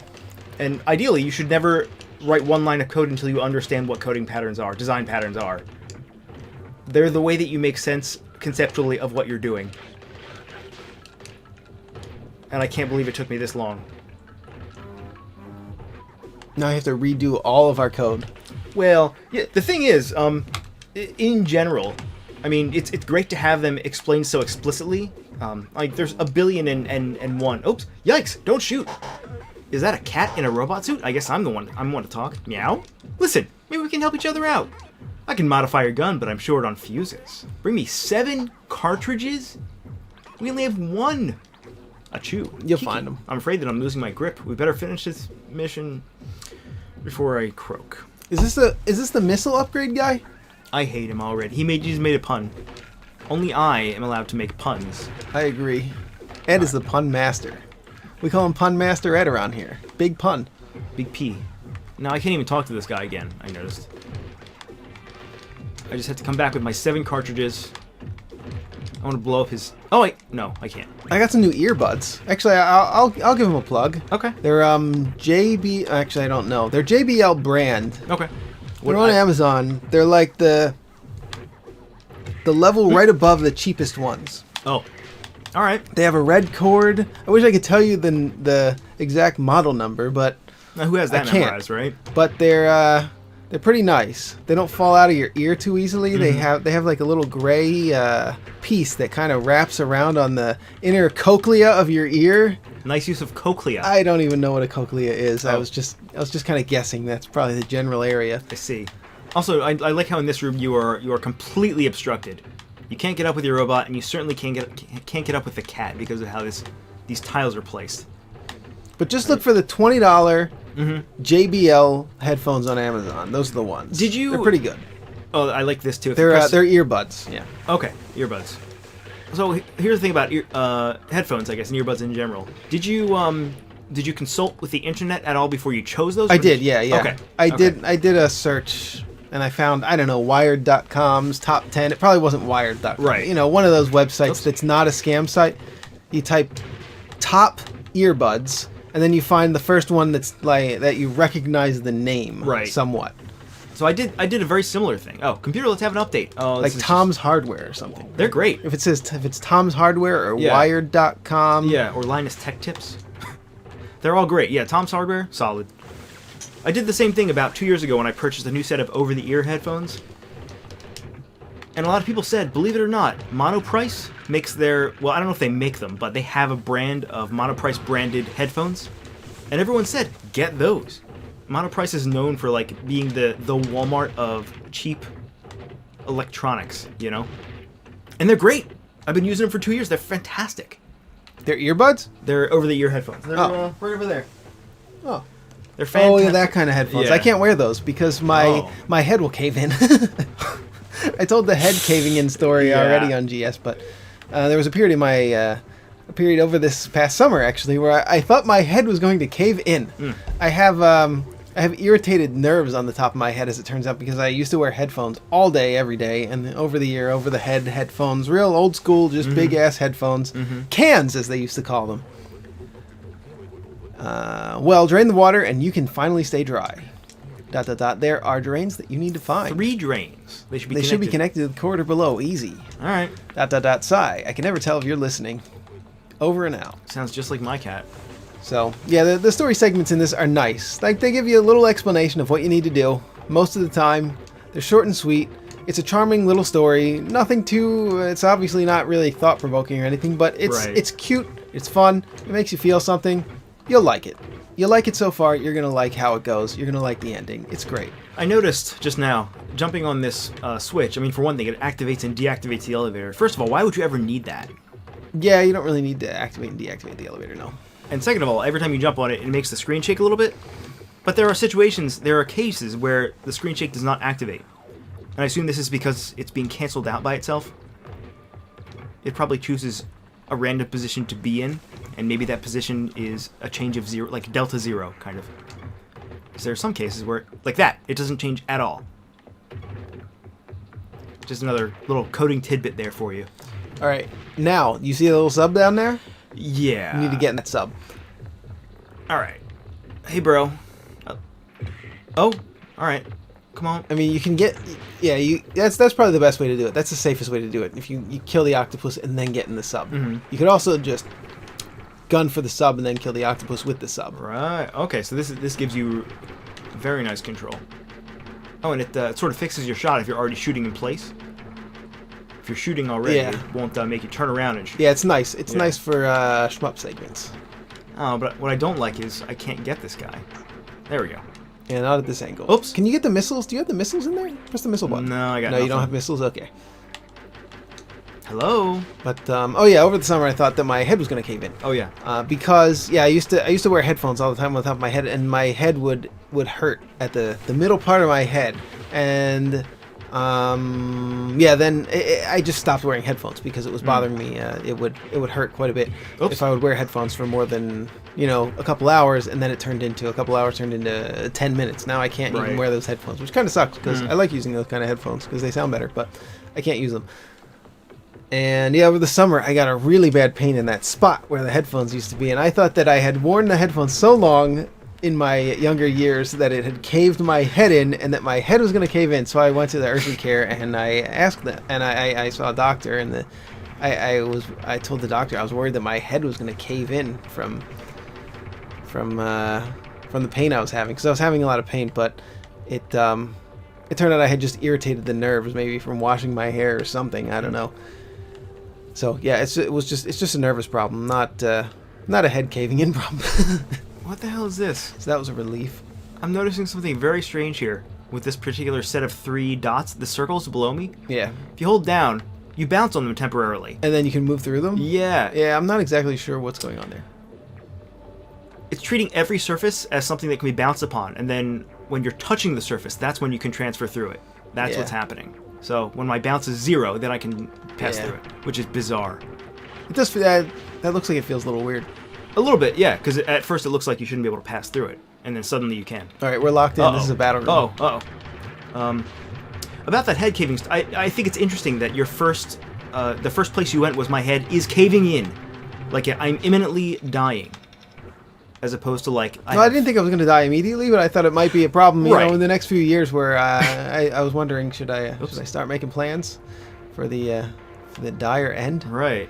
And ideally, you should never write one line of code until you understand what coding patterns are, design patterns are. They're the way that you make sense conceptually of what you're doing. And I can't believe it took me this long. Now I have to redo all of our code. Well, yeah, the thing is, in general, I mean, it's great to have them explained so explicitly. Like, there's a billion and one. Oops, yikes, don't shoot. Is that a cat in a robot suit? I guess I'm one to talk. Meow? Listen, maybe we can help each other out. I can modify your gun, but I'm short on fuses. Bring me 7 cartridges? We only have 1. Achoo. You'll Kiki. find them. I'm afraid that I'm losing my grip. We better finish this mission before I croak. Is this the missile upgrade guy? I hate him already. He's made a pun. Only I am allowed to make puns. I agree. Ed is the pun master. We call him Pun Master Ed around here. Big pun. Big P. Now I can't even talk to this guy again, I noticed. I just have to come back with my 7 cartridges. I want to blow up his... Oh, wait. No, I can't. I got some new earbuds. Actually, I'll give him a plug. Okay. They're JB... Actually, I don't know. They're JBL brand. Okay. They're on Amazon. They're like the level right above the cheapest ones. Oh. All right. They have a red cord. I wish I could tell you the exact model number, but Now, who has that I can't. memorized, right? But they're pretty nice. They don't fall out of your ear too easily. They have like a little gray piece that kind of wraps around on the inner cochlea of your ear. Nice use of cochlea. I don't even know what a cochlea is. Oh. I was just kind of guessing. That's probably the general area. I see. Also, I like how in this room you are completely obstructed. You can't get up with your robot, and you certainly can't get up with the cat because of how these tiles are placed. But just look for the $20 JBL headphones on Amazon. Those are the ones. Did you? They're pretty good. Oh, I like this too. If They're you press- they're earbuds. Yeah. Okay, earbuds. So here's the thing about headphones, I guess, and earbuds in general. Did you consult with the internet at all before you chose those? I did. Yeah. Okay. I did a search. And I found, I don't know, Wired.com's top 10. It probably wasn't Wired.com. Right. You know, one of those websites that's not a scam site. You type top earbuds, and then you find the first one that's like that you recognize the name somewhat. So I did a very similar thing. Oh, computer, let's have an update. Oh, Like Tom's Hardware or something. They're great. If it's Tom's Hardware or Wired.com. Yeah, or Linus Tech Tips. They're all great. Yeah, Tom's Hardware, solid. I did the same thing about 2 years ago when I purchased a new set of over-the-ear headphones. And a lot of people said, believe it or not, Monoprice makes their... Well, I don't know if they make them, but they have a brand of Monoprice branded headphones. And everyone said, get those. Monoprice is known for, like, being the Walmart of cheap electronics, you know? And they're great. I've been using them for 2 years. They're fantastic. They're earbuds? They're over-the-ear headphones. They're Oh. right over there. Oh. They're fantastic. Oh, yeah, that kind of headphones. Yeah. I can't wear those because my head will cave in. I told the head caving in story already on GS, but there was a period in my period over this past summer actually where I thought my head was going to cave in. I have irritated nerves on the top of my head, as it turns out, because I used to wear headphones all day, every day, and over the ear, over the head headphones, real old school, just big ass headphones, cans as they used to call them. Well, drain the water and you can finally stay dry. ... There are drains that you need to find. 3 drains. They should be connected to the corridor below. Easy. All right. ... Sigh. I can never tell if you're listening. Over and out. Sounds just like my cat. So, yeah, the story segments in this are nice. Like, they give you a little explanation of what you need to do. Most of the time, they're short and sweet. It's a charming little story. Nothing too... It's obviously not really thought-provoking or anything, but it's cute. It's fun. It makes you feel something. You'll like it. You'll like it so far. You're going to like how it goes. You're going to like the ending. It's great. I noticed just now, jumping on this switch, I mean, for one thing, it activates and deactivates the elevator. First of all, why would you ever need that? Yeah, you don't really need to activate and deactivate the elevator, no. And second of all, every time you jump on it, it makes the screen shake a little bit. But there are cases where the screen shake does not activate. And I assume this is because it's being canceled out by itself. It probably chooses a random position to be in, and maybe that position is a change of 0, like delta 0, kind of. Because there are some cases where, like that, it doesn't change at all. Just another little coding tidbit there for you. Alright, now, you see the little sub down there? Yeah. You need to get in that sub. Alright. Hey, bro. Oh, alright. Come on. I mean, you can get... Yeah, that's probably the best way to do it. That's the safest way to do it. If you kill the octopus and then get in the sub. You could also just gun for the sub and then kill the octopus with the sub. Right. Okay, so this gives you very nice control. Oh, and it sort of fixes your shot if you're already shooting in place. If you're shooting already, it won't make you turn around and shoot. Yeah, it's nice. It's nice for shmup segments. Oh, but what I don't like is I can't get this guy. There we go. Yeah, not at this angle. Oops. Can you get the missiles? Do you have the missiles in there? Press the missile button. No, I got No, you nothing. don't have missiles? Okay. Hello? But oh yeah, over the summer I thought that my head was gonna cave in. Oh, yeah. Because I used to wear headphones all the time on top of my head, and my head would hurt at the middle part of my head, and then I just stopped wearing headphones because it was bothering me. It would hurt quite a bit if I would wear headphones for more than a couple hours, and then a couple hours turned into 10 minutes. Now I can't even wear those headphones, which kind of sucks because I like using those kind of headphones because they sound better, but I can't use them. And yeah, over the summer, I got a really bad pain in that spot where the headphones used to be. And I thought that I had worn the headphones so long in my younger years that it had caved my head in and that my head was going to cave in. So I went to the urgent care and I asked them, and I saw a doctor, and I told the doctor I was worried that my head was going to cave in from the pain I was having, because I was having a lot of pain, but it turned out I had just irritated the nerves, maybe from washing my hair or something. I don't know. So yeah, it's just a nervous problem, not a head caving in problem. What the hell is this? So that was a relief. I'm noticing something very strange here with this particular set of 3 dots, the circles below me. Yeah. If you hold down, you bounce on them temporarily. And then you can move through them? Yeah. Yeah, I'm not exactly sure what's going on there. It's treating every surface as something that can be bounced upon, and then when you're touching the surface, that's when you can transfer through it. That's what's happening. So when my bounce is 0, then I can pass through it, which is bizarre. It does. That looks like it feels a little weird. A little bit, yeah, because at first it looks like you shouldn't be able to pass through it, and then suddenly you can. All right, we're locked in. This is a battle room. About that head caving, I think it's interesting that your the first place you went was my head is caving in, like I'm imminently dying, as opposed to like. I didn't think I was going to die immediately, but I thought it might be a problem, in the next few years. Where I was wondering, should I start making plans for the dire end? Right.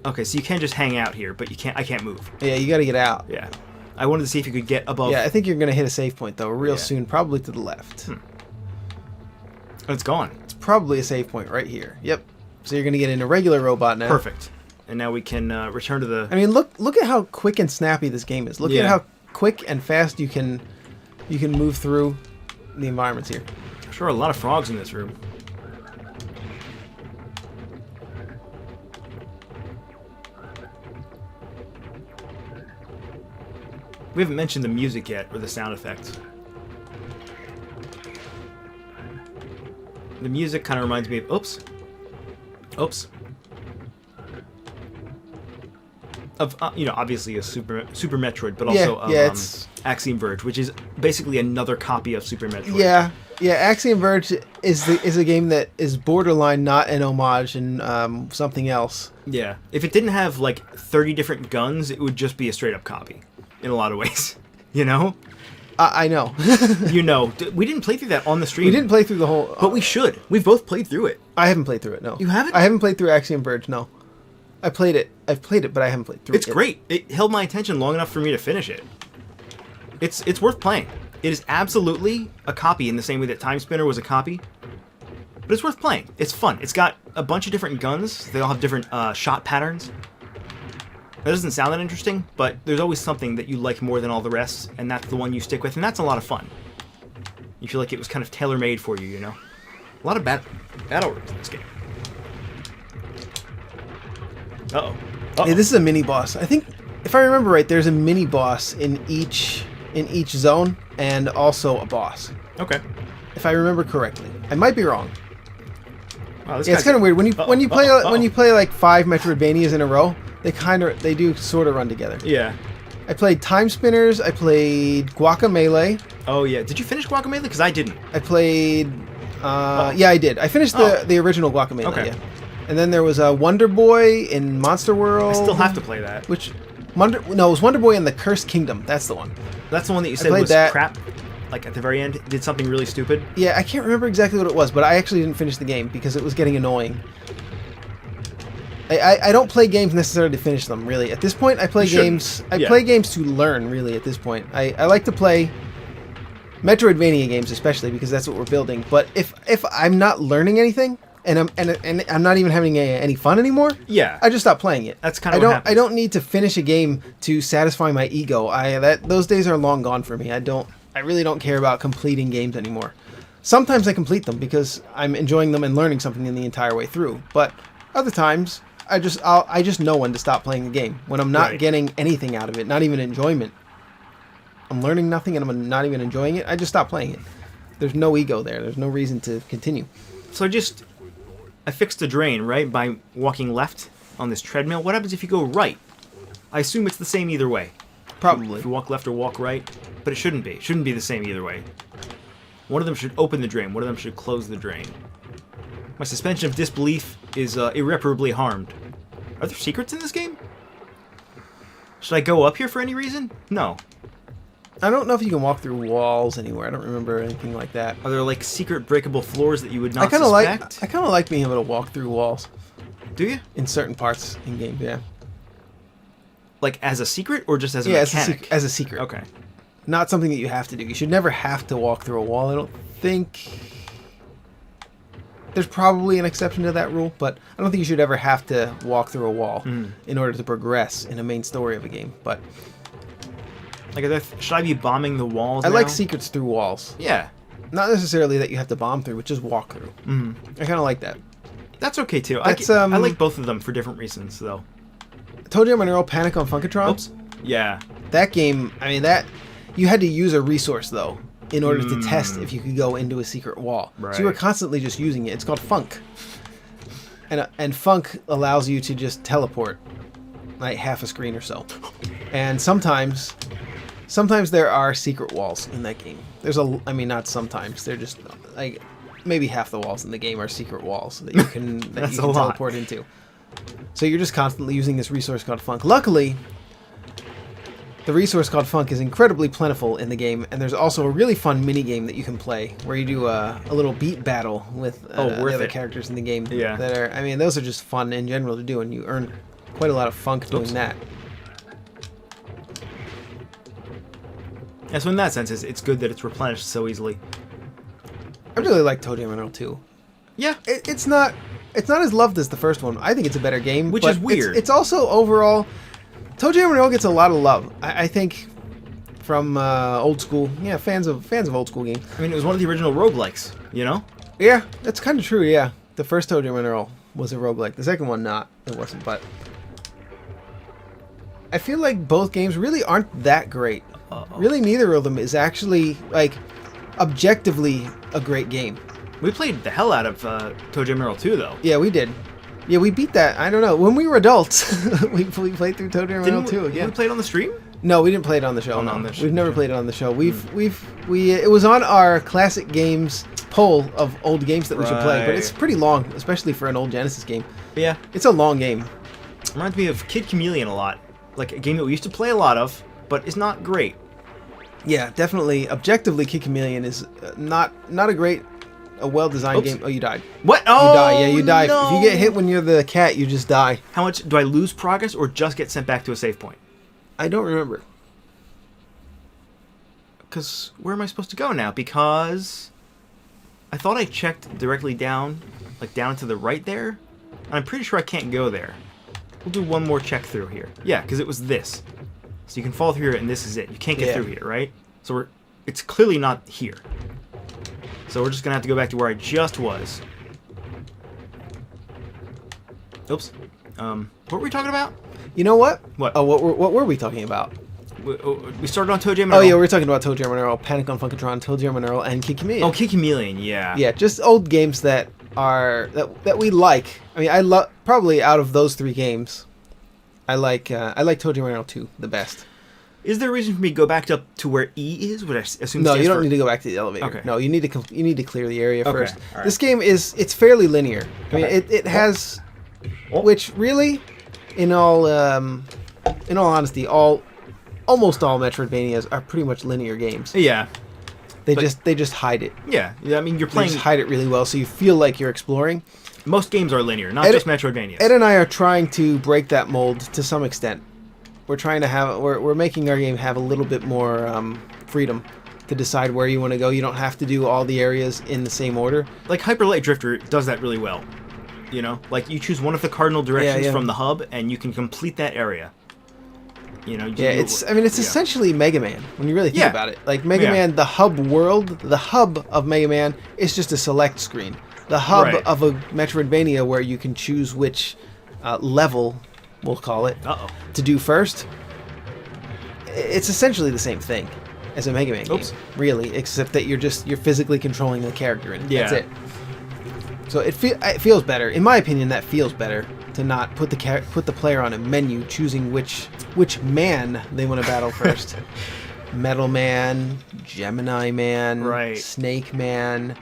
Okay, so you can just hang out here, but I can't move. Yeah, you got to get out. Yeah. I wanted to see if you could get above. Yeah, I think you're going to hit a save point, though, real soon, probably to the left. Oh, it's gone. It's probably a save point right here. Yep. So you're going to get in a regular robot now. Perfect. And now we can return to the... I mean, look at how quick and snappy this game is. Look at how quick and fast you can move through the environments here. Sure, a lot of frogs in this room. We haven't mentioned the music yet, or the sound effects. The music kind of reminds me of... Oops. Of, obviously a Super Metroid, but also of Axiom Verge, which is basically another copy of Super Metroid. Yeah, Axiom Verge is a game that is borderline not an homage and something else. Yeah. If it didn't have, 30 different guns, it would just be a straight-up copy. In a lot of ways, you know? I know. We didn't play through that on the stream. We didn't play through the whole... But we should. We've both played through it. I haven't played through it, no. You haven't? I haven't played through Axiom Verge, no. I've played it, but I haven't played through it. It's great. It held my attention long enough for me to finish it. It's worth playing. It is absolutely a copy in the same way that Time Spinner was a copy. But it's worth playing. It's fun. It's got a bunch of different guns. They all have different shot patterns. That doesn't sound that interesting, but there's always something that you like more than all the rest, and that's the one you stick with, and that's a lot of fun. You feel like it was kind of tailor-made for you, A lot of battle rooms in this game. Uh-oh. Yeah, this is a mini-boss. I think, if I remember right, there's a mini-boss in each zone, and also a boss. Okay. If I remember correctly. I might be wrong. Wow, it's kind of weird. When you play like 5 Metroidvanias in a row, they do sort of run together. Yeah. I played Time Spinners. I played Guacamelee. Oh yeah. Did you finish Guacamelee? Because I didn't. I played. Yeah, I did. I finished the original Guacamelee. Okay. Yeah. And then there was a Wonder Boy in Monster World. I still have to play that. It was Wonder Boy in the Cursed Kingdom. That's the one. That's the one that you said was crap. Like at the very end, did something really stupid. Yeah, I can't remember exactly what it was, but I actually didn't finish the game because it was getting annoying. I don't play games necessarily to finish them, really. At this point, I play games. I play games to learn, really. At this point, I like to play Metroidvania games, especially because that's what we're building. But if I'm not learning anything and I'm not even having any fun anymore, I just stop playing it. That's kind of what happens. I don't need to finish a game to satisfy my ego. Those days are long gone for me. I really don't care about completing games anymore. Sometimes I complete them because I'm enjoying them and learning something in the entire way through. But other times, I just know when to stop playing the game. When I'm not getting anything out of it, not even enjoyment. I'm learning nothing and I'm not even enjoying it. I just stop playing it. There's no ego there. There's no reason to continue. So I fixed the drain, right, by walking left on this treadmill. What happens if you go right? I assume it's the same either way. Probably. If you walk left or walk right, but it shouldn't be. It shouldn't be the same either way. One of them should open the drain. One of them should close the drain. My suspension of disbelief is irreparably harmed. Are there secrets in this game? Should I go up here for any reason? No. I don't know if you can walk through walls anywhere. I don't remember anything like that. Are there like secret breakable floors that you would not I kind suspect? of like being able to walk through walls. Do you? In certain parts in games, yeah. Like as a secret or just as a mechanic? As a secret. Okay. Not something that you have to do. You should never have to walk through a wall. I don't think... There's probably an exception to that rule, but I don't think you should ever have to walk through a wall in order to progress in a main story of a game. But like, should I be bombing the walls I now? like secrets through walls. Yeah. Not necessarily that you have to bomb through, but just walk through. I kind of like that. That's okay, too. That's, I like both of them for different reasons, though. Toe Jam and Earl Panic on Funkatron? Oops. Yeah. That game, I mean, you had to use a resource, though, in order to test if you could go into a secret wall. Right. So you were constantly just using it. It's called Funk. And Funk allows you to just teleport, like, half a screen or so. And sometimes there are secret walls in that game. I mean, not sometimes. They're just, like, maybe half the walls in the game are secret walls that you can, teleport into. So you're just constantly using this resource called Funk. Luckily, the resource called Funk is incredibly plentiful in the game, and there's also a really fun mini-game that you can play where you do a little beat battle with the other characters in the game. Yeah. Those are just fun in general to do, and you earn quite a lot of funk doing that. Yeah, so in that sense, it's good that it's replenished so easily. I really like Toe Jam and Earl 2. Yeah. It's not as loved as the first one. I think it's a better game. Which is weird. It's also overall... Toe Jam and Earl gets a lot of love. I think from old school, fans of old school games. I mean, it was one of the original roguelikes, you know? Yeah, that's kind of true, yeah. The first Toe Jam and Earl was a roguelike. The second one, not. It wasn't, but... I feel like both games really aren't that great. Really, neither of them is actually, like, objectively a great game. We played the hell out of Toe Jam and Earl 2, though. Yeah, we did. Yeah, we beat that. I don't know. When we were adults, we played through Toe Jam and Earl 2 again. Did we play it on the stream? No, we didn't play it on the show. No. We've never played it on the show. It was on our classic games poll of old games that we should play, but it's pretty long, especially for an old Genesis game. Yeah. It's a long game. Reminds me of Kid Chameleon a lot. Like a game that we used to play a lot of, but is not great. Yeah, definitely. Objectively, Kid Chameleon is not a well-designed game. Oh, you died. What? Oh, you die. Yeah, you die. No. If you get hit when you're the cat, you just die. How much do I lose progress or just get sent back to a save point? I don't remember. Because where am I supposed to go now? Because I thought I checked directly down, like down to the right there. And I'm pretty sure I can't go there. We'll do one more check through here. Yeah, because it was this. So you can fall through here and this is it. You can't get through here, right? So it's clearly not here. So we're just going to have to go back to where I just was. Oops. What were we talking about? You know what? What? Oh, what were we talking about? We started on Toe Jam and Earl. Earl. Yeah, we were talking about Toe Jam and Earl, Panic on Funkatron, Toe Jam and Earl, and Kid Chameleon. Oh, Kid Chameleon, yeah. Yeah, just old games that we like. I mean, I love probably out of those three games, I like Toe Jam and Earl 2 the best. Is there a reason for me to go back up to where E is? Would I assume? No, you don't need to go back to the elevator. Okay. No, you need to clear the area first. All right. This game it's fairly linear. I mean, it has, which really, in all honesty, almost all Metroidvanias are pretty much linear games. Yeah. They just hide it. Yeah. I mean, you're They playing. just hide it really well, so you feel like you're exploring. Most games are linear, not just Metroidvanias. Ed and I are trying to break that mold to some extent. We're making our game have a little bit more freedom to decide where you want to go. You don't have to do all the areas in the same order. Like Hyper Light Drifter does that really well. You know, like you choose one of the cardinal directions from the hub, and you can complete that area. You know. Yeah, it's essentially Mega Man when you really think Yeah. about it. Like Mega Yeah. Man, the hub world, the hub of Mega Man is just a select screen. The hub Right. of a Metroidvania where you can choose which level, we'll call it, to do first. It's essentially the same thing as a Mega Man game, really, except that you're physically controlling the character and that's it. So it feels better, in my opinion. That feels better to not put the player on a menu choosing which man they want to battle first. Metal Man, Gemini Man, Right. Snake Man,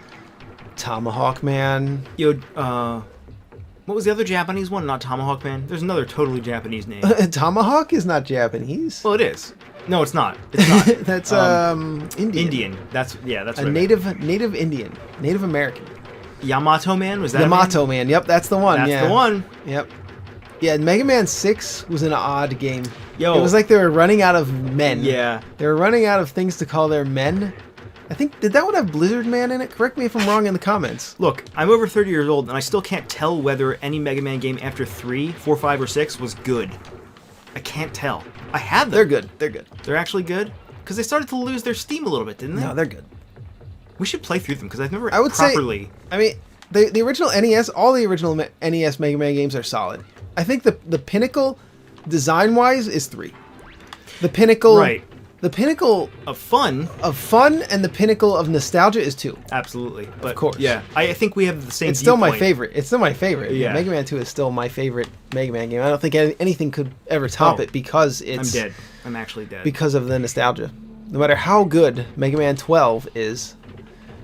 Tomahawk Man. Yo, what was the other Japanese one? Not Tomahawk Man. There's another totally Japanese name. Tomahawk is not Japanese. Well, it is. No, it's not. It's not. That's Indian. That's that's A what I meant. native Indian, Native American. Yamato Man, was that Yamato Man. Yep, that's the one. That's yeah. the one. Yep. Yeah, Mega Man 6 was an odd game. Yo. It was like they were running out of men. Yeah. They were running out of things to call their men. I think, did that one have Blizzard Man in it? Correct me if I'm wrong in the comments. Look, I'm over 30 years old, and I still can't tell whether any Mega Man game after 3, 4, 5, or 6 was good. I can't tell. I had them. They're good. They're good. They're actually good? Because they started to lose their steam a little bit, didn't they? No, they're good. We should play through them, because I've never I would properly... say, I mean, the original NES, all the original NES Mega Man games are solid. I think the pinnacle, design-wise, is 3. The pinnacle... Right. The pinnacle Of fun, and the pinnacle of nostalgia is 2. absolutely. But, Of course. Yeah, I think we have the same It's still my viewpoint. favorite. It's still my favorite. Yeah. Mega Man 2 is still my favorite Mega Man game. I don't think anything could ever top Oh. it because I'm it's dead. I'm actually dead. because of the nostalgia. No matter how good Mega Man 12 is.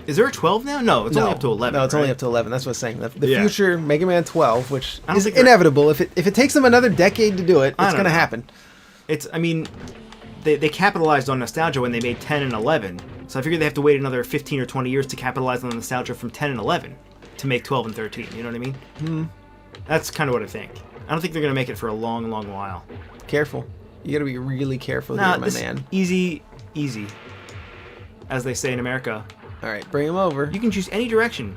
Is there a 12 now? No, it's only up to 11. No, it's only right? up to 11. That's what I'm saying. The Yeah. future Mega Man 12, which I don't is think they're- inevitable. If it takes them another decade to do it, I it's don't going to know. happen. It's, I mean, they capitalized on nostalgia when they made 10 and 11. So I figure they have to wait another 15 or 20 years to capitalize on the nostalgia from 10 and 11 to make 12 and 13. You know what I mean? Hmm. That's kind of what I think. I don't think they're going to make it for a long, long while. Careful. You got to be really careful Nah, here, my this man. easy, as they say in America. All right, bring him over. You can choose any direction.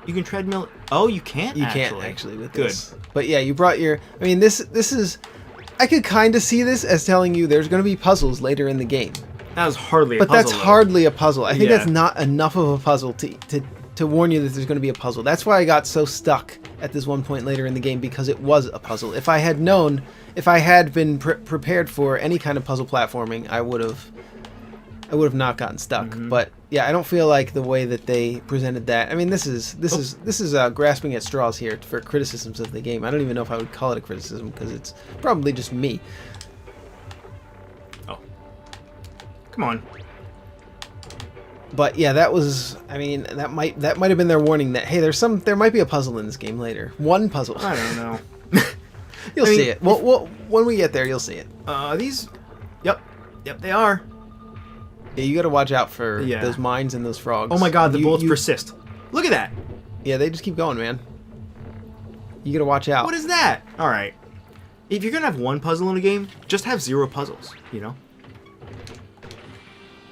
You can treadmill. Oh, you can't. You can't actually with Good. this. But yeah, you brought your. I mean, this is. I could kind of see this as telling you there's going to be puzzles later in the game, That was hardly a but puzzle. that's though. hardly a puzzle. I think Yeah. that's not enough of a puzzle to warn you that there's going to be a puzzle. That's why I got so stuck at this one point later in the game, because it was a puzzle. If I had known, if I had been prepared for any kind of puzzle platforming, I would have not gotten stuck. Mm-hmm. But yeah, I don't feel like the way that they presented that. I mean, this is grasping at straws here for criticisms of the game. I don't even know if I would call it a criticism, because it's probably just me. Oh. Come on. But yeah, that was. I mean, that might have been their warning that hey, there might be a puzzle in this game later. One puzzle. I don't know. You'll I mean, see it. Well, when we get there, you'll see it. These... Yep, they are. Yeah, you got to watch out for Yeah. those mines and those frogs. Oh my god, the bullets you- persist. Look at that. Yeah, they just keep going, man. You got to watch out. What is that? Alright. If you're gonna have one puzzle in a game, just have 0 puzzles, you know?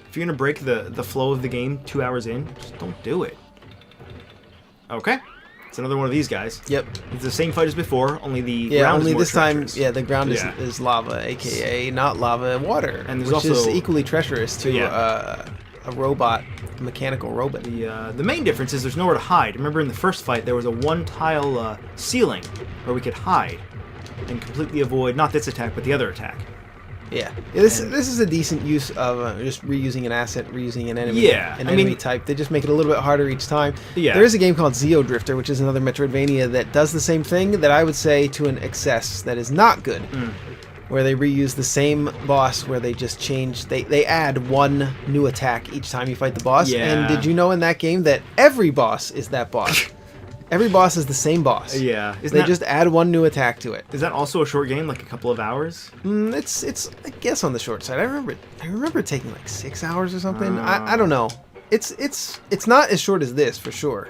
If you're gonna break the flow of the game 2 hours in, just don't do it. Okay. It's another one of these guys. Yep. It's the same fight as before, only the Yeah, ground only is more this time, treacherous. yeah, the ground Yeah. is lava, aka not lava, water, And there's which is also- equally treacherous to Yeah. a robot, a mechanical robot. The main difference is there's nowhere to hide. Remember in the first fight, there was a one-tile ceiling where we could hide and completely avoid, not this attack, but the other attack. Yeah, this is a decent use of just reusing an asset, reusing an enemy, Yeah, I enemy mean- type. They just make it a little bit harder each time. Yeah. There is a game called Zeo Drifter, which is another Metroidvania that does the same thing that I would say to an excess that is not good. Where they reuse the same boss, where they just change, they add one new attack each time you fight the boss. Yeah. And did you know in that game that every boss is that boss? Every boss is the same boss. Yeah. They just add one new attack to it. Is that also a short game, like a couple of hours? It's I guess on the short side. I remember it taking like 6 hours or something. I don't know. It's not as short as this for sure.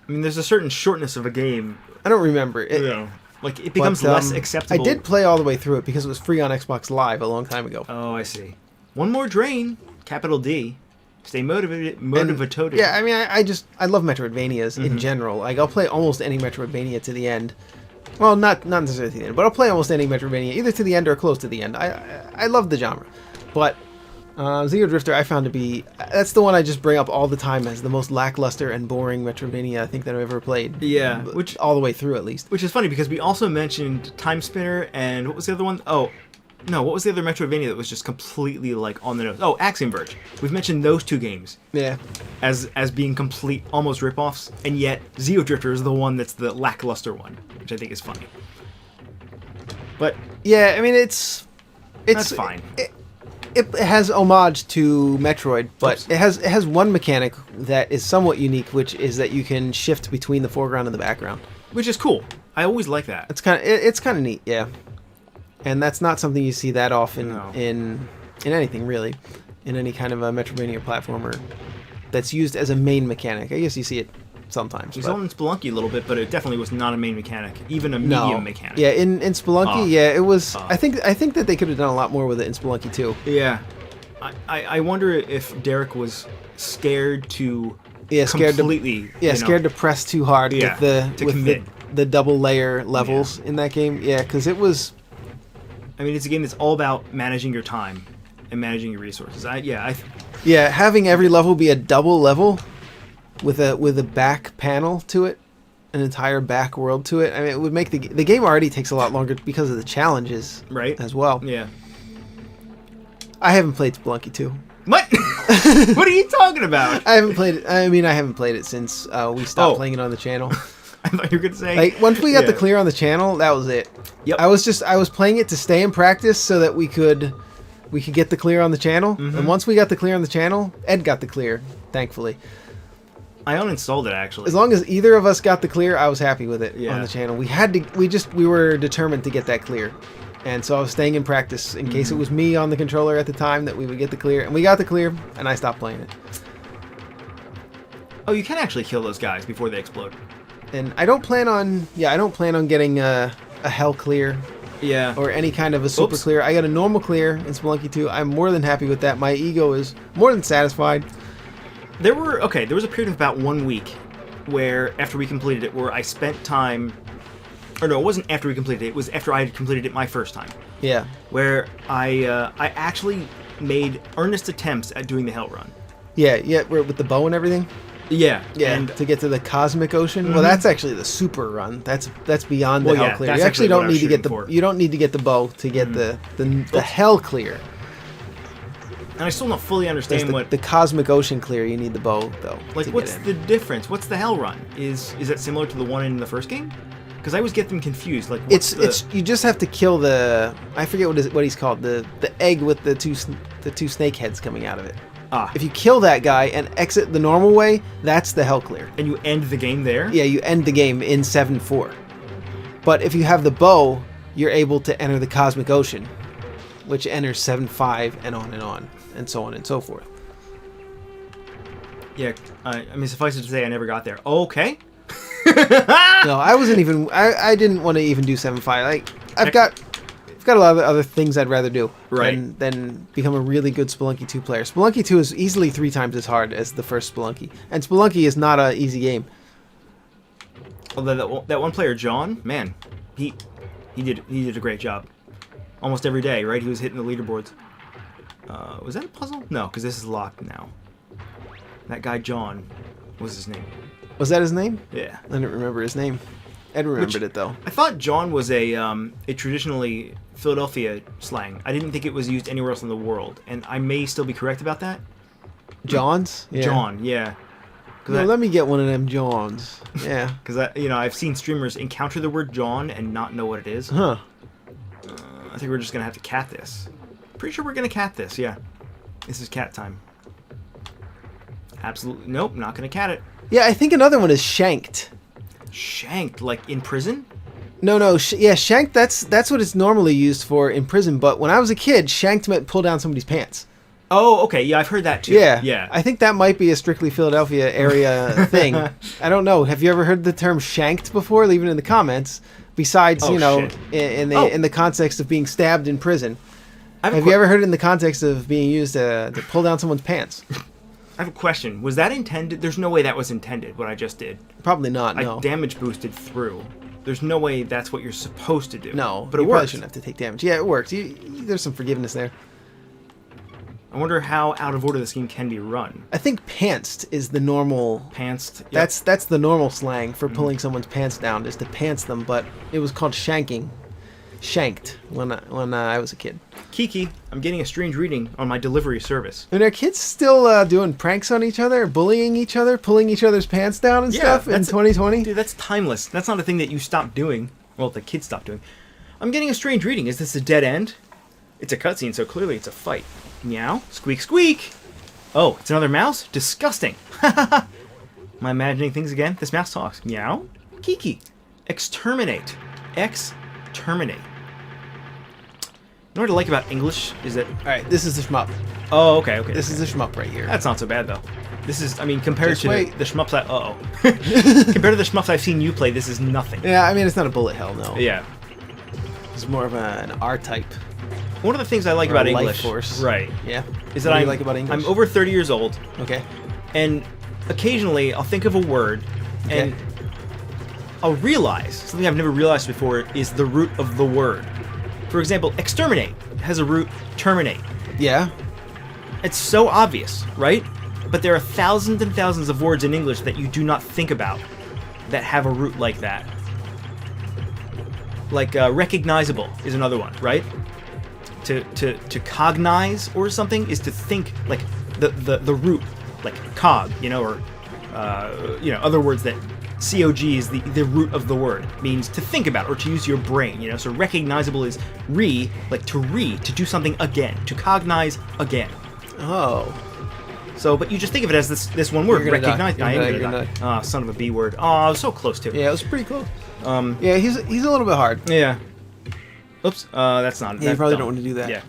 I mean, there's a certain shortness of a game. I don't remember it. Like, it becomes but, less acceptable. I did play all the way through it because it was free on Xbox Live a long time ago. Oh, I see. One more drain, capital D. Stay motivated. Motivated. Yeah, I mean, I love Metroidvanias in general. Like, I'll play almost any Metroidvania to the end. Well, not necessarily to the end, but I'll play almost any Metroidvania, either to the end or close to the end. I love the genre. But Zero Drifter I found to be... That's the one I just bring up all the time as the most lackluster and boring Metroidvania I think that I've ever played. Yeah. Which all the way through, at least. Which is funny, because we also mentioned Time Spinner, and what was the other one? Oh, no, what was the other Metroidvania that was just completely, like, on the nose? Oh, Axiom Verge. We've mentioned those two games. Yeah. As being complete, almost rip-offs, and yet Zero Drifter is the one that's the lackluster one, which I think is funny. But... Yeah, I mean, it's that's fine. It has homage to Metroid, but it has one mechanic that is somewhat unique, which is that you can shift between the foreground and the background. Which is cool. I always like that. It's kind of neat, yeah. And that's not something you see that often in anything, really. In any kind of a Metroidvania platformer that's used as a main mechanic. I guess you see it sometimes. We saw it in Spelunky a little bit, but it definitely was not a main mechanic. Even a medium mechanic. Yeah, in Spelunky, it was... I think that they could have done a lot more with it in Spelunky, too. Yeah. I wonder if Derek was scared to... scared to press too hard with the double layer levels in that game. Yeah, because it was... I mean, it's a game that's all about managing your time and managing your resources. Having every level be a double level with a back panel to it, an entire back world to it. I mean, it would make the game already takes a lot longer because of the challenges, right? As well. Yeah. I haven't played Spelunky 2. What? What are you talking about? I haven't played it. I mean, I haven't played it since we stopped playing it on the channel. I thought you were gonna say, like, once we got the clear on the channel, that was it. Yep. I was playing it to stay in practice so that we could get the clear on the channel. Mm-hmm. And once we got the clear on the channel, Ed got the clear, thankfully. I uninstalled it, actually. As long as either of us got the clear, I was happy with it on the channel. We were determined to get that clear. And so I was staying in practice in case it was me on the controller at the time that we would get the clear. And we got the clear, and I stopped playing it. Oh, you can actually kill those guys before they explode. And I don't plan on getting a hell clear. Yeah. Or any kind of a super clear. I got a normal clear in Spelunky 2. I'm more than happy with that. My ego is more than satisfied. There was a period of about 1 week where, after we completed it, where I spent time... Or no, it wasn't after we completed it. It was after I had completed it my first time. Yeah. Where I actually made earnest attempts at doing the Hell Run. Yeah, with the bow and everything? Yeah. And to get to the Cosmic Ocean? Well, that's actually the super run. That's beyond the Hell Clear. You actually don't need to get you don't need to get the bow to get the Hell Clear. And I still don't fully understand the Cosmic Ocean Clear. You need the bow though. Like, what's the difference? What's the Hell Run? Is it similar to the one in the first game? Because I always get them confused. Like, it's you just have to kill the, I forget what he's called, the egg with the two snake heads coming out of it. If you kill that guy and exit the normal way, that's the Hell Clear. And you end the game there? Yeah, you end the game in 7-4. But if you have the bow, you're able to enter the Cosmic Ocean, which enters 7-5 and on, and so on and so forth. Yeah, I mean, suffice it to say, I never got there. Okay. No, I wasn't even. I didn't want to even do 7-5. Like, I've got a lot of other things I'd rather do than become a really good Spelunky 2 player. Spelunky 2 is easily 3 times as hard as the first Spelunky, and Spelunky is not an easy game. Although that one player, John, man, he did a great job. Almost every day, right? He was hitting the leaderboards. Was that a puzzle? No, because this is locked now. That guy, John, what was his name? Was that his name? Yeah. I didn't remember his name. Ed remembered it, though. I thought John was a traditionally Philadelphia slang. I didn't think it was used anywhere else in the world, and I may still be correct about that. John's? Yeah. John, yeah. No, let me get one of them Johns. Yeah. Because I've seen streamers encounter the word John and not know what it is. Huh. I think we're just gonna have to cat this. Pretty sure we're gonna cat this. Yeah. This is cat time. Absolutely. Nope, not gonna cat it. Yeah, I think another one is shanked. Shanked, like in prison? No. Shanked. That's what it's normally used for in prison. But when I was a kid, shanked meant pull down somebody's pants. Oh, okay. Yeah, I've heard that too. Yeah. I think that might be a strictly Philadelphia area thing. I don't know. Have you ever heard the term shanked before? Leave it in the comments. Besides, in the context of being stabbed in prison. Have you ever heard it in the context of being used to pull down someone's pants? I have a question. Was that intended? There's no way that was intended, what I just did. Probably not, no. I damage boosted through. There's no way that's what you're supposed to do. No, but it you probably works. shouldn't have to take damage. Yeah, it works. There's some forgiveness there. I wonder how out of order this game can be run. I think pantsed is the normal. Pantsed? Yep. That's the normal slang for pulling someone's pants down, is to pants them. But it was called shanking, shanked when I was a kid. Kiki, I'm getting a strange reading on my delivery service. And are kids still doing pranks on each other, bullying each other, pulling each other's pants down and stuff in 2020? Dude, that's timeless. That's not a thing that you stop doing. Well, the kids stop doing. I'm getting a strange reading. Is this a dead end? It's a cutscene, so clearly it's a fight. Meow. Squeak, squeak. Oh, it's another mouse? Disgusting. Am I imagining things again? This mouse talks. Meow. Kiki. Exterminate. Exterminate. You know what I like about English is that... All right, this is the shmup. Oh, okay. This is the shmup right here. That's not so bad, though. This is, I mean, compared Just to wait. the shmups compared to the shmups I've seen you play, this is nothing. Yeah, I mean, it's not a bullet hell, no. Yeah. It's more of an R-type. One of the things I like Or about a life English... force. Right. Yeah. Is that What do you like about English? I'm over 30 years old, Okay. and occasionally I'll think of a word, and I'll realize, something I've never realized before, is the root of the word. For example, exterminate has a root terminate. Yeah. It's so obvious, right? But there are thousands and thousands of words in English that you do not think about that have a root like that. Like recognizable is another one, right? To cognize or something is to think, like the root, like cog, or other words that COG is the root of the word, means to think about or to use your brain, so recognizable is to do something again, to cognize again. Oh. So, but you just think of it as this one word, You're gonna recognize. die. I You're am gonna gonna die. Oh, son of a B word. Oh, I was so close to. Yeah, it was pretty close. Yeah, he's a little bit hard. Yeah. Oops. That's not. Yeah, you probably dumb. don't want to do that. Yeah.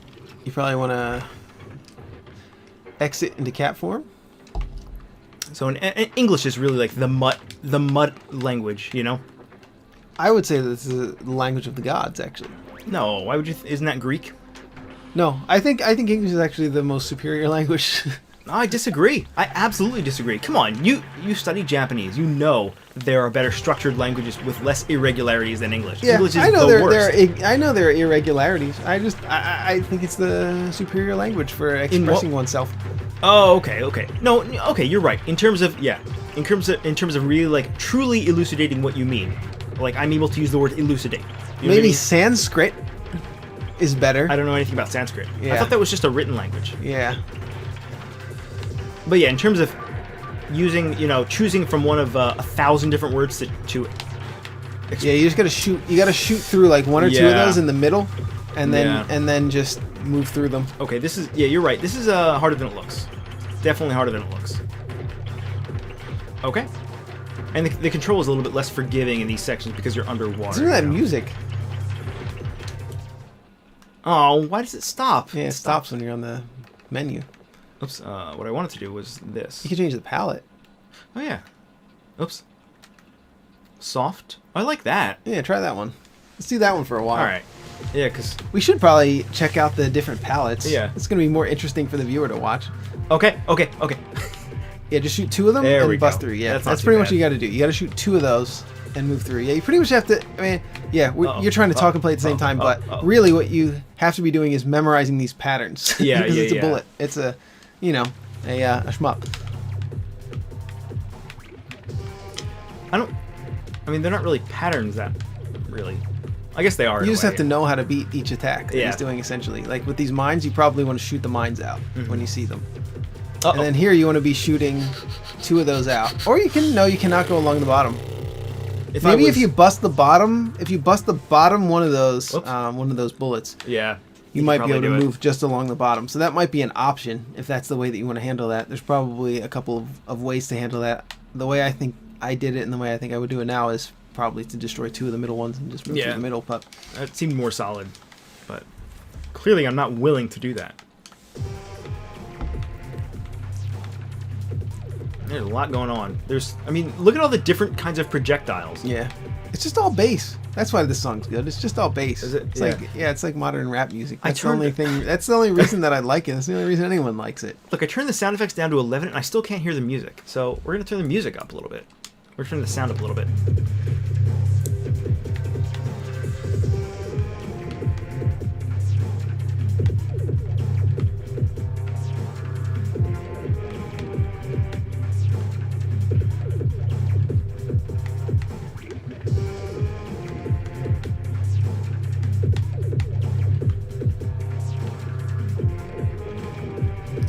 You probably want to exit into cat form. So in English is really like the mud language, I would say that this is the language of the gods, actually. No, why would you? Isn't that Greek? No, I think English is actually the most superior language. No, I disagree. I absolutely disagree. Come on, you study Japanese. You know there are better structured languages with less irregularities than English. Yeah, English is I know the there worst. I know there are irregularities. I think it's the superior language for expressing oneself. Oh, okay. No, okay, you're right. In terms of in terms of really like truly elucidating what you mean. Like I'm able to use the word elucidate. You know what I Maybe mean? Sanskrit is better. I don't know anything about Sanskrit. Yeah. I thought that was just a written language. Yeah. But yeah, in terms of using, choosing from one of 1,000 different words to Yeah, you just gotta shoot. You gotta shoot through like one or two of Yeah. those in the middle, and then Yeah. and then just move through them. Okay, you're right. This is harder than it looks. Definitely harder than it looks. Okay. And the control is a little bit less forgiving in these sections because you're underwater. Listen to that music. Oh, why does it stop? Yeah, it stops when you're on the menu. Oops, what I wanted to do was this. You can change the palette. Oh, yeah. Oops. Soft. I like that. Yeah, try that one. Let's do that one for a while. All right. Yeah, because... We should probably check out the different palettes. Yeah. It's going to be more interesting for the viewer to watch. Okay. Yeah, just shoot two of them There we and bust go. through. Yeah, That's not that's too pretty much bad. what you got to do. You got to shoot two of those and move through. Yeah, you pretty much have to... I mean, yeah, you're trying to talk and play at the same time, but really what you have to be doing is memorizing these patterns. Yeah, because it's a yeah. bullet. It's a shmup. I mean, they're not really patterns that... Really. I guess they are. You just have to know how to beat each attack that Yeah. he's doing, essentially. Like with these mines, you probably want to shoot the mines out when you see them. Uh-oh. And then here you want to be shooting two of those out. Or you cannot go along the bottom. If you bust the bottom, one of those bullets, Yeah. you might be probably able to do it. move just along the bottom. So that might be an option if that's the way that you want to handle that. There's probably a couple of ways to handle that. The way I think I did it and the way I think I would do it now is probably to destroy two of the middle ones and just move through the middle. But That seemed more solid. But clearly I'm not willing to do that. There's a lot going on. Look at all the different kinds of projectiles. yeah, it's just all bass. That's why this song's good. It's just all bass. Is it? It's Yeah. it's like modern rap music. I That's the turned only it- thing. That's the only reason that I like it. That's the only reason anyone likes it. Look, I turned the sound effects down to 11 and I still can't hear the music. So we're going to turn the music up a little bit. We're turning the sound up a little bit.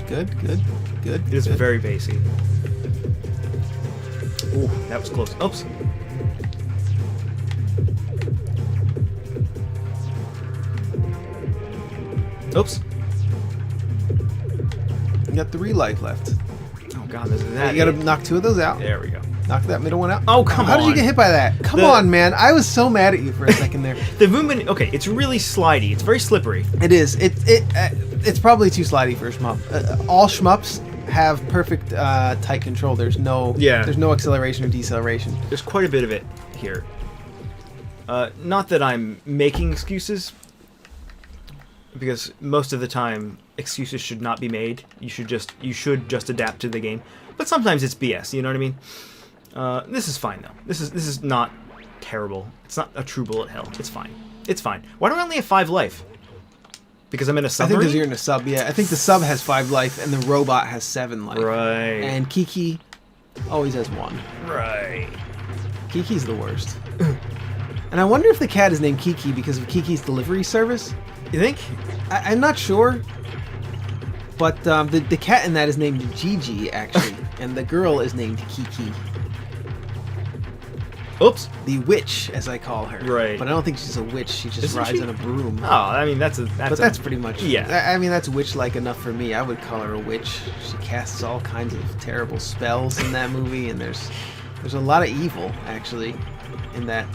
Good. It is very bassy. Ooh, that was close. Oops. Oops. You got 3 life left. Oh god, this is that. You gotta knock 2 of those out. There we go. Knock that middle one out. Oh, come How on. did you get hit by that? Come on, man. I was so mad at you for a second there. The movement, okay, it's really slidey. It's very slippery. It is. It's probably too slidey for a shmup. All shmups have perfect tight control. There's no acceleration or deceleration. There's quite a bit of it here. Not that I'm making excuses, because most of the time excuses should not be made. You should just adapt to the game. But sometimes it's BS. You know what I mean? This is fine though. This is not terrible. It's not a true bullet hell. It's fine. It's fine. Why do I only have 5 life? Because I'm in a submarine? I think because you're in a sub, yeah. I think the sub has 5 life and the robot has 7 life. Right. And Kiki always has 1. Right. Kiki's the worst. And I wonder if the cat is named Kiki because of Kiki's delivery service. You think? I'm not sure. But the cat in that is named Gigi, actually. And the girl is named Kiki. Oops. The witch, as I call her. Right. But I don't think she's a witch. She just rides on a broom. Oh, I mean, that's pretty much... Yeah. I mean, that's witch-like enough for me. I would call her a witch. She casts all kinds of terrible spells in that movie, and there's a lot of evil, actually, in that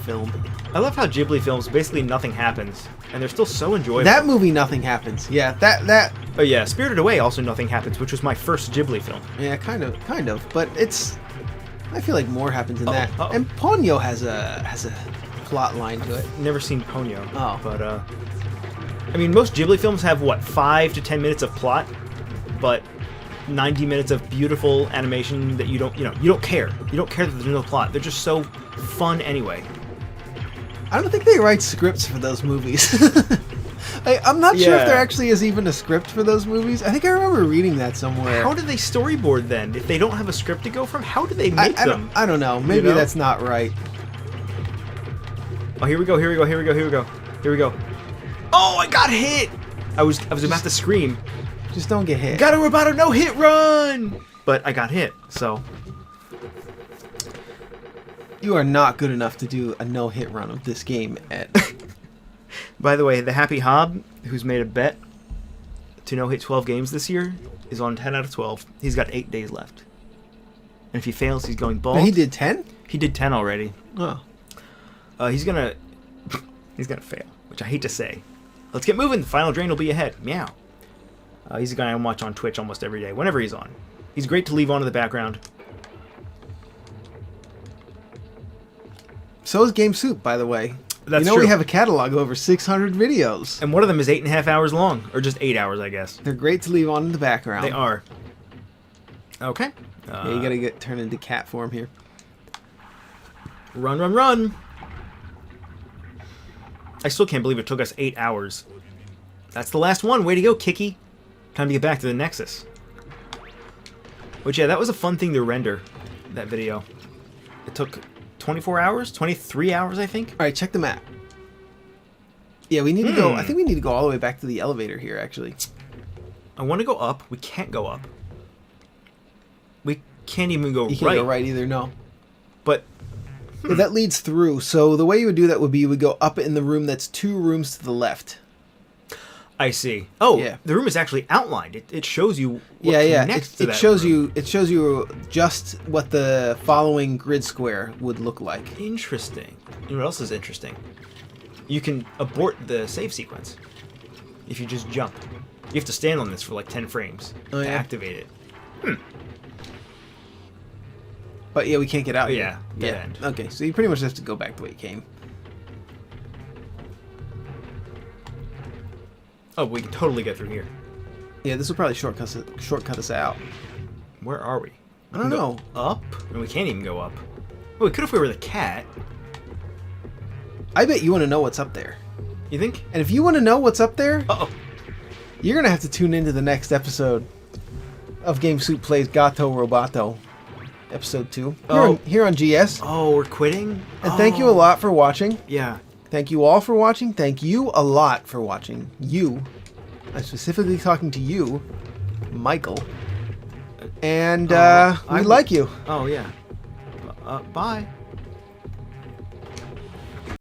film. I love how Ghibli films, basically nothing happens, and they're still so enjoyable. That movie, nothing happens. Yeah, that... Oh, yeah, Spirited Away, also nothing happens, which was my first Ghibli film. Yeah, kind of. But it's... I feel like more happens in that. Uh-oh. And Ponyo has a plot line to it. Never seen Ponyo. Oh. But, I mean, most Ghibli films have, what, 5 to 10 minutes of plot, but 90 minutes of beautiful animation that you don't care. You don't care that there's no plot. They're just so fun anyway. I don't think they write scripts for those movies. I'm not sure if there actually is even a script for those movies. I think I remember reading that somewhere. How do they storyboard then? If they don't have a script to go from, how do they make them? I don't know. Maybe that's not right. Oh, here we go. Oh, I got hit! I was about to scream. Just don't get hit. Gato Roboto, no hit run! But I got hit, so... You are not good enough to do a no-hit run of this game, Ed. By the way, the Happy Hob, who's made a bet to no-hit 12 games this year, is on 10 out of 12. He's got 8 days left. And if he fails, he's going bald. But he did 10? He did 10 already. Oh. He's gonna fail, which I hate to say. Let's get moving. The final drain will be ahead. Meow. He's a guy I watch on Twitch almost every day, whenever he's on. He's great to leave on in the background. So is GameSoup, by the way. That's true. We have a catalog of over 600 videos. And one of them is 8.5 hours long. Or just 8 hours, I guess. They're great to leave on in the background. They are. Okay. Yeah, you gotta turn into cat form here. Run, run, run! I still can't believe it took us 8 hours. That's the last one. Way to go, Kiki. Time to get back to the Nexus. Which, yeah, that was a fun thing to render, that video. It took 24 hours? 23 hours, I think? Alright, check the map. Yeah, we need to go... I think we need to go all the way back to the elevator here, actually. I want to go up. We can't go up. We can't even go right. You can't go right either, no. But... Yeah, that leads through. So the way you would do that would be you would go up in the room that's 2 rooms to the left. I see. Oh, yeah. The room is actually outlined. It shows you what connects to that shows room. It shows you just what the following grid square would look like. Interesting. You know what else is interesting? You can abort the save sequence if you just jump. You have to stand on this for like 10 frames to activate it. But yeah, we can't get out here. Yeah, dead end. Okay, so you pretty much have to go back the way you came. Oh, we can totally get through here. Yeah, this will probably shortcut us out. Where are we? I don't know. Up? And we can't even go up. Well, we could if we were the cat. I bet you want to know what's up there. You think? And if you want to know what's up there, uh-oh, you're going to have to tune into the next episode of GameSoup Plays Gato Roboto. Episode 2. Here on GS. Oh, we're quitting? And thank you a lot for watching. Yeah. Thank you all for watching. Thank you a lot for watching. You. I'm specifically talking to you. Michael. And we I- like you. Oh, yeah. Bye.